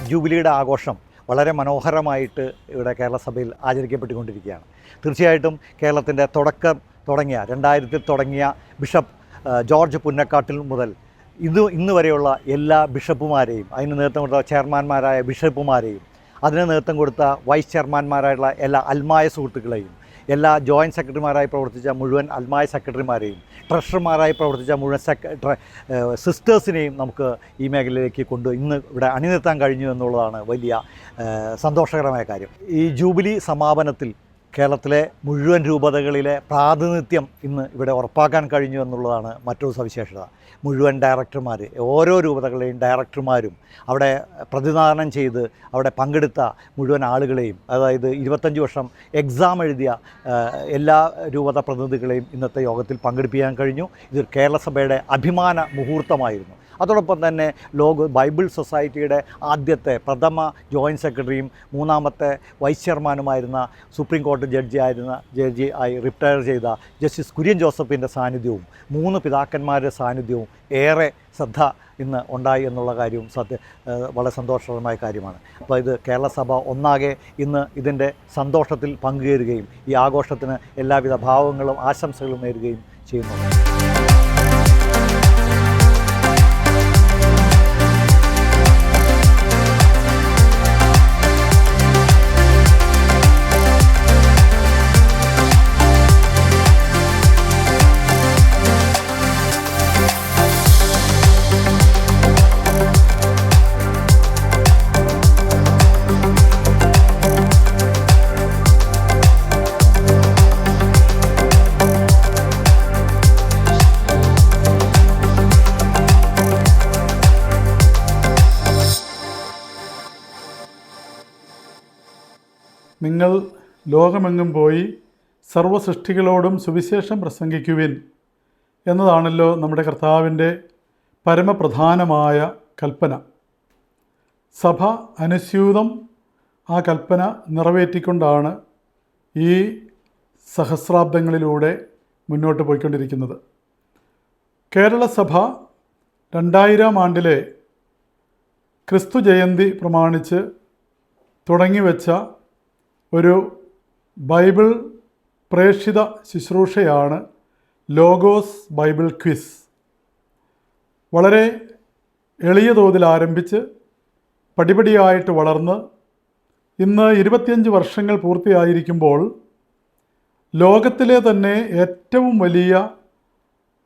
ജൂബിലിയുടെ ആഘോഷം വളരെ മനോഹരമായിട്ട് ഇവിടെ കേരള സഭയിൽ ആചരിക്കപ്പെട്ടുകൊണ്ടിരിക്കുകയാണ്. തീർച്ചയായിട്ടും കേരളത്തിൻ്റെ തുടങ്ങിയ 2000 തുടങ്ങിയ ബിഷപ്പ് ജോർജ് പുന്നക്കാട്ടിൽ മുതൽ ഇന്ന് വരെയുള്ള എല്ലാ ബിഷപ്പുമാരെയും, അതിന് നേതൃത്വം കൊടുത്ത ചെയർമാന്മാരായ ബിഷപ്പുമാരെയും, അതിന് നേതൃത്വം കൊടുത്ത വൈസ് ചെയർമാന്മാരായുള്ള എല്ലാ അൽമായ സുഹൃത്തുക്കളെയും, എല്ലാ ജോയിൻറ്റ് സെക്രട്ടറിമാരായി പ്രവർത്തിച്ച മുഴുവൻ അൽമായ സെക്രട്ടറിമാരെയും, ട്രഷറർമാരായി പ്രവർത്തിച്ച മുഴുവൻ സിസ്റ്റേഴ്സിനെയും നമുക്ക് ഈ മേഖലയിലേക്ക് ഇന്ന് ഇവിടെ അണിനിർത്താൻ കഴിഞ്ഞു എന്നുള്ളതാണ് വലിയ സന്തോഷകരമായ കാര്യം. ഈ ജൂബിലി സമാപനത്തിൽ കേരളത്തിലെ മുഴുവൻ രൂപതകളിലെ പ്രാതിനിധ്യം ഇന്ന് ഇവിടെ ഉറപ്പാക്കാൻ കഴിഞ്ഞു എന്നുള്ളതാണ് മറ്റൊരു സവിശേഷത. മുഴുവൻ ഡയറക്ടർമാർ, ഓരോ രൂപതകളുടെയും ഡയറക്ടർമാരും അവിടെ പ്രതിനിധാനം ചെയ്ത് അവിടെ പങ്കെടുത്ത മുഴുവൻ ആളുകളെയും, അതായത് 25 വർഷം എക്സാം എഴുതിയ എല്ലാ രൂപത പ്രതിനിധികളെയും ഇന്നത്തെ യോഗത്തിൽ പങ്കെടുപ്പിക്കാൻ കഴിഞ്ഞു. ഇത് കേരള സഭയുടെ അഭിമാന മുഹൂർത്തമായിരുന്നു. അതോടൊപ്പം തന്നെ ബൈബിൾ സൊസൈറ്റിയുടെ ആദ്യത്തെ പ്രഥമ ജോയിൻറ്റ് സെക്രട്ടറിയും 3ാമത്തെ വൈസ് ചെയർമാനുമായിരുന്ന സുപ്രീം കോടതി ജഡ്ജി ആയി റിട്ടയർ ചെയ്ത ജസ്റ്റിസ് കുര്യൻ ജോസഫിൻ്റെ സാന്നിധ്യവും 3 പിതാക്കന്മാരുടെ സാന്നിധ്യവും ഏറെ ശ്രദ്ധ ഇന്ന് ഉണ്ടായി എന്നുള്ള കാര്യവും വളരെ സന്തോഷകരമായ കാര്യമാണ്. അപ്പോൾ ഇത് കേരള സഭ ഒന്നാകെ ഇന്ന് ഇതിൻ്റെ സന്തോഷത്തിൽ പങ്കുചേരുകയും ഈ ആഘോഷത്തിന് എല്ലാവിധ ഭാവങ്ങളും ആശംസകളും നേരുകയും ചെയ്യുന്നു. നിങ്ങൾ ലോകമെങ്ങും പോയി സർവ്വസൃഷ്ടികളോടും സുവിശേഷം പ്രസംഗിക്കുവിൻ എന്നതാണല്ലോ നമ്മുടെ കർത്താവിൻ്റെ പരമപ്രധാനമായ കൽപ്പന. സഭ അനുസ്യൂതം ആ കൽപ്പന നിറവേറ്റിക്കൊണ്ടാണ് ഈ സഹസ്രാബ്ദങ്ങളിലൂടെ മുന്നോട്ട് പോയിക്കൊണ്ടിരിക്കുന്നത്. കേരള സഭ 2000 ആണ്ടിലെ ക്രിസ്തു ജയന്തി പ്രമാണിച്ച് തുടങ്ങിവെച്ച ഒരു ബൈബിൾ പ്രേക്ഷിത ശുശ്രൂഷയാണ് ലോഗോസ് ബൈബിൾ ക്വിസ്. വളരെ എളിയ തോതിൽ ആരംഭിച്ച് പടിപടിയായിട്ട് വളർന്ന് ഇന്ന് 25 വർഷങ്ങൾ പൂർത്തിയായിരിക്കുമ്പോൾ ലോകത്തിലെ തന്നെ ഏറ്റവും വലിയ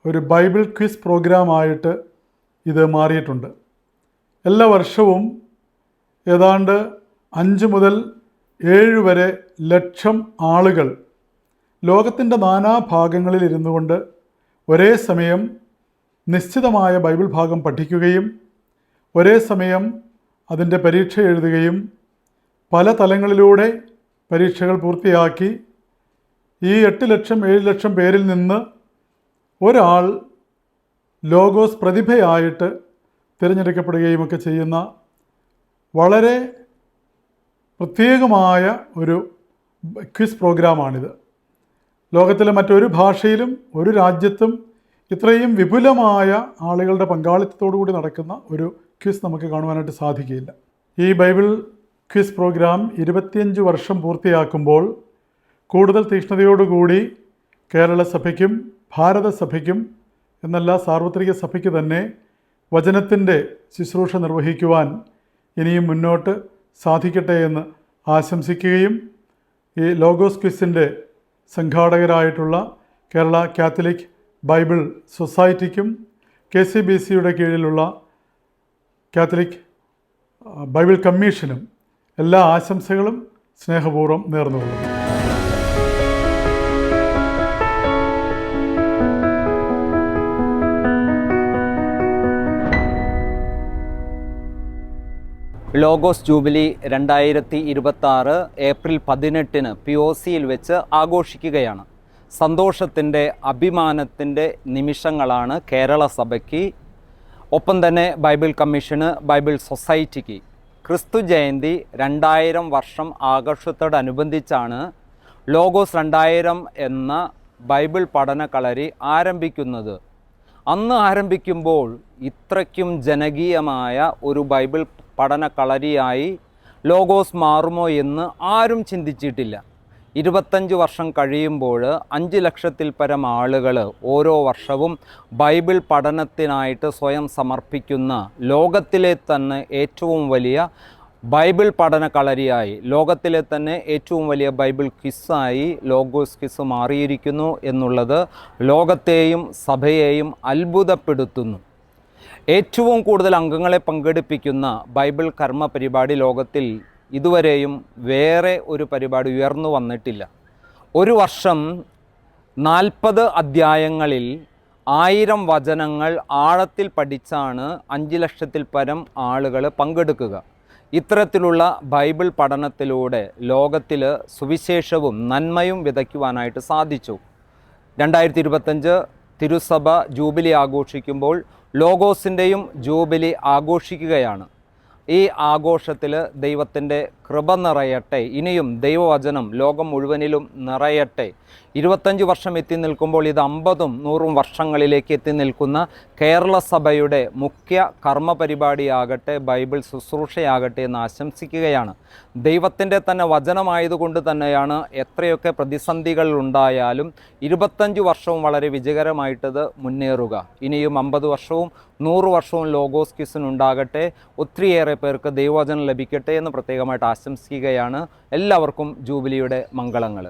ഒരു ബൈബിൾ ക്വിസ് പ്രോഗ്രാമായിട്ട് ഇത് മാറിയിട്ടുണ്ട്. എല്ലാ വർഷവും ഏതാണ്ട് 5 മുതൽ 7 വരെ ലക്ഷം ആളുകൾ ലോകത്തിൻ്റെ നാനാഭാഗങ്ങളിൽ ഇരുന്നു കൊണ്ട് ഒരേ സമയം നിശ്ചിതമായ ബൈബിൾ ഭാഗം പഠിക്കുകയും ഒരേ സമയം അതിൻ്റെ പരീക്ഷ എഴുതുകയും പല തലങ്ങളിലൂടെ പരീക്ഷകൾ പൂർത്തിയാക്കി ഈ 8 ലക്ഷം 7 ലക്ഷം പേരിൽ നിന്ന് ഒരാൾ ലോഗോസ് പ്രതിഭയായിട്ട് തിരഞ്ഞെടുക്കപ്പെടുകയും ഒക്കെ ചെയ്യുന്ന വളരെ പ്രത്യേകമായ ഒരു ക്വിസ് പ്രോഗ്രാമാണിത്. ലോകത്തിലെ മറ്റൊരു ഭാഷയിലും ഒരു രാജ്യത്തും ഇത്രയും വിപുലമായ ആളുകളുടെ പങ്കാളിത്തത്തോടു കൂടി നടക്കുന്ന ഒരു ക്വിസ് നമുക്ക് കാണുവാനായിട്ട് സാധിക്കുകയില്ല. ഈ ബൈബിൾ ക്വിസ് പ്രോഗ്രാം 25 വർഷം പൂർത്തിയാക്കുമ്പോൾ കൂടുതൽ തീക്ഷ്ണതയോടുകൂടി കേരള സഭയ്ക്കും ഭാരതസഭയ്ക്കും എന്നല്ല സാർവത്രിക സഭയ്ക്ക് തന്നെ വചനത്തിൻ്റെ ശുശ്രൂഷ നിർവഹിക്കുവാൻ ഇനിയും മുന്നോട്ട് സാധിക്കട്ടെ എന്ന് ആശംസിക്കുകയും ഈ ലോഗോസ് ക്വിസിൻ്റെ സംഘാടകരായിട്ടുള്ള കേരള കാത്തലിക് ബൈബിൾ സൊസൈറ്റിക്കും KCBCയുടെ കീഴിലുള്ള കാത്തലിക് ബൈബിൾ കമ്മീഷനും എല്ലാ ആശംസകളും സ്നേഹപൂർവ്വം നേർന്നുകൊള്ളുന്നു. ലോഗോസ് ജൂബിലി 2026 ഏപ്രിൽ 18 POCയിൽ വെച്ച് ആഘോഷിക്കുകയാണ്. സന്തോഷത്തിൻ്റെ അഭിമാനത്തിൻ്റെ നിമിഷങ്ങളാണ് കേരള സഭയ്ക്ക്, ഒപ്പം തന്നെ ബൈബിൾ കമ്മീഷന്, ബൈബിൾ സൊസൈറ്റിക്ക്. ക്രിസ്തു ജയന്തി 2000 വർഷം ആഘോഷത്തോടനുബന്ധിച്ചാണ് ലോഗോസ് 2000 എന്ന ബൈബിൾ പഠന കളരി ആരംഭിക്കുന്നത്. അന്ന് ആരംഭിക്കുമ്പോൾ ഇത്രയ്ക്കും ജനകീയമായ ഒരു ബൈബിൾ പഠന കളരിയായി ലോഗോസ് മാറുമോ എന്ന് ആരും ചിന്തിച്ചിട്ടില്ല. 25 വർഷം കഴിയുമ്പോൾ 5 ലക്ഷത്തിൽ പരം ആളുകൾ ഓരോ വർഷവും ബൈബിൾ പഠനത്തിനായിട്ട് സ്വയം സമർപ്പിക്കുന്ന ലോകത്തിലെ തന്നെ ഏറ്റവും വലിയ ബൈബിൾ പഠന കളരിയായി, ലോകത്തിലെ തന്നെ ഏറ്റവും വലിയ ബൈബിൾ ക്വിസ്സായി ലോഗോസ് ക്വിസ് മാറിയിരിക്കുന്നു എന്നുള്ളത് ലോകത്തെയും സഭയെയും അത്ഭുതപ്പെടുത്തുന്നു. ഏറ്റവും കൂടുതൽ അംഗങ്ങളെ പങ്കെടുപ്പിക്കുന്ന ബൈബിൾ കർമ്മ പരിപാടി ലോകത്തിൽ ഇതുവരെയും വേറെ ഒരു പരിപാടി ഉയർന്നു വന്നിട്ടില്ല. ഒരു വർഷം 40 അധ്യായങ്ങളിൽ 1000 വചനങ്ങൾ ആഴത്തിൽ പഠിച്ചാണ് 5 ലക്ഷത്തിൽ പരം ആളുകൾ പങ്കെടുക്കുക. ഇത്തരത്തിലുള്ള ബൈബിൾ പഠനത്തിലൂടെ ലോകത്തിൽ സുവിശേഷവും നന്മയും വിതയ്ക്കുവാനായിട്ട് സാധിച്ചു. 2025 തിരുസഭ ജൂബിലി ആഘോഷിക്കുമ്പോൾ ലോഗോസിൻ്റെയും ജൂബിലി ആഘോഷിക്കുകയാണ്. ഈ ആഘോഷത്തിൽ ദൈവത്തിൻ്റെ കൃപ നിറയട്ടെ, ഇനിയും ദൈവവചനം ലോകം മുഴുവനിലും നിറയട്ടെ. 25 വർഷം എത്തി നിൽക്കുമ്പോൾ ഇത് 50ഉം 100ഉം വർഷങ്ങളിലേക്ക് എത്തി നിൽക്കുന്ന കേരള സഭയുടെ മുഖ്യ കർമ്മ പരിപാടിയാകട്ടെ, ബൈബിൾ ശുശ്രൂഷയാകട്ടെ എന്ന് ആശംസിക്കുകയാണ്. ദൈവത്തിൻ്റെ തന്നെ വചനമായതുകൊണ്ട് തന്നെയാണ് എത്രയൊക്കെ പ്രതിസന്ധികൾ ഉണ്ടായാലും 25 വർഷവും വളരെ വിജയകരമായിട്ടത് മുന്നേറുക. ഇനിയും 50 വർഷവും 100 വർഷവും ലോഗോസ് ക്വിസിനുണ്ടാകട്ടെ. ഒത്തിരിയേറെ പേർക്ക് ദൈവവചനം ലഭിക്കട്ടെ എന്ന് പ്രത്യേകമായിട്ട് ആശംസിക്കുകയാണ്. എല്ലാവർക്കും ജൂബിലിയുടെ മംഗളങ്ങൾ.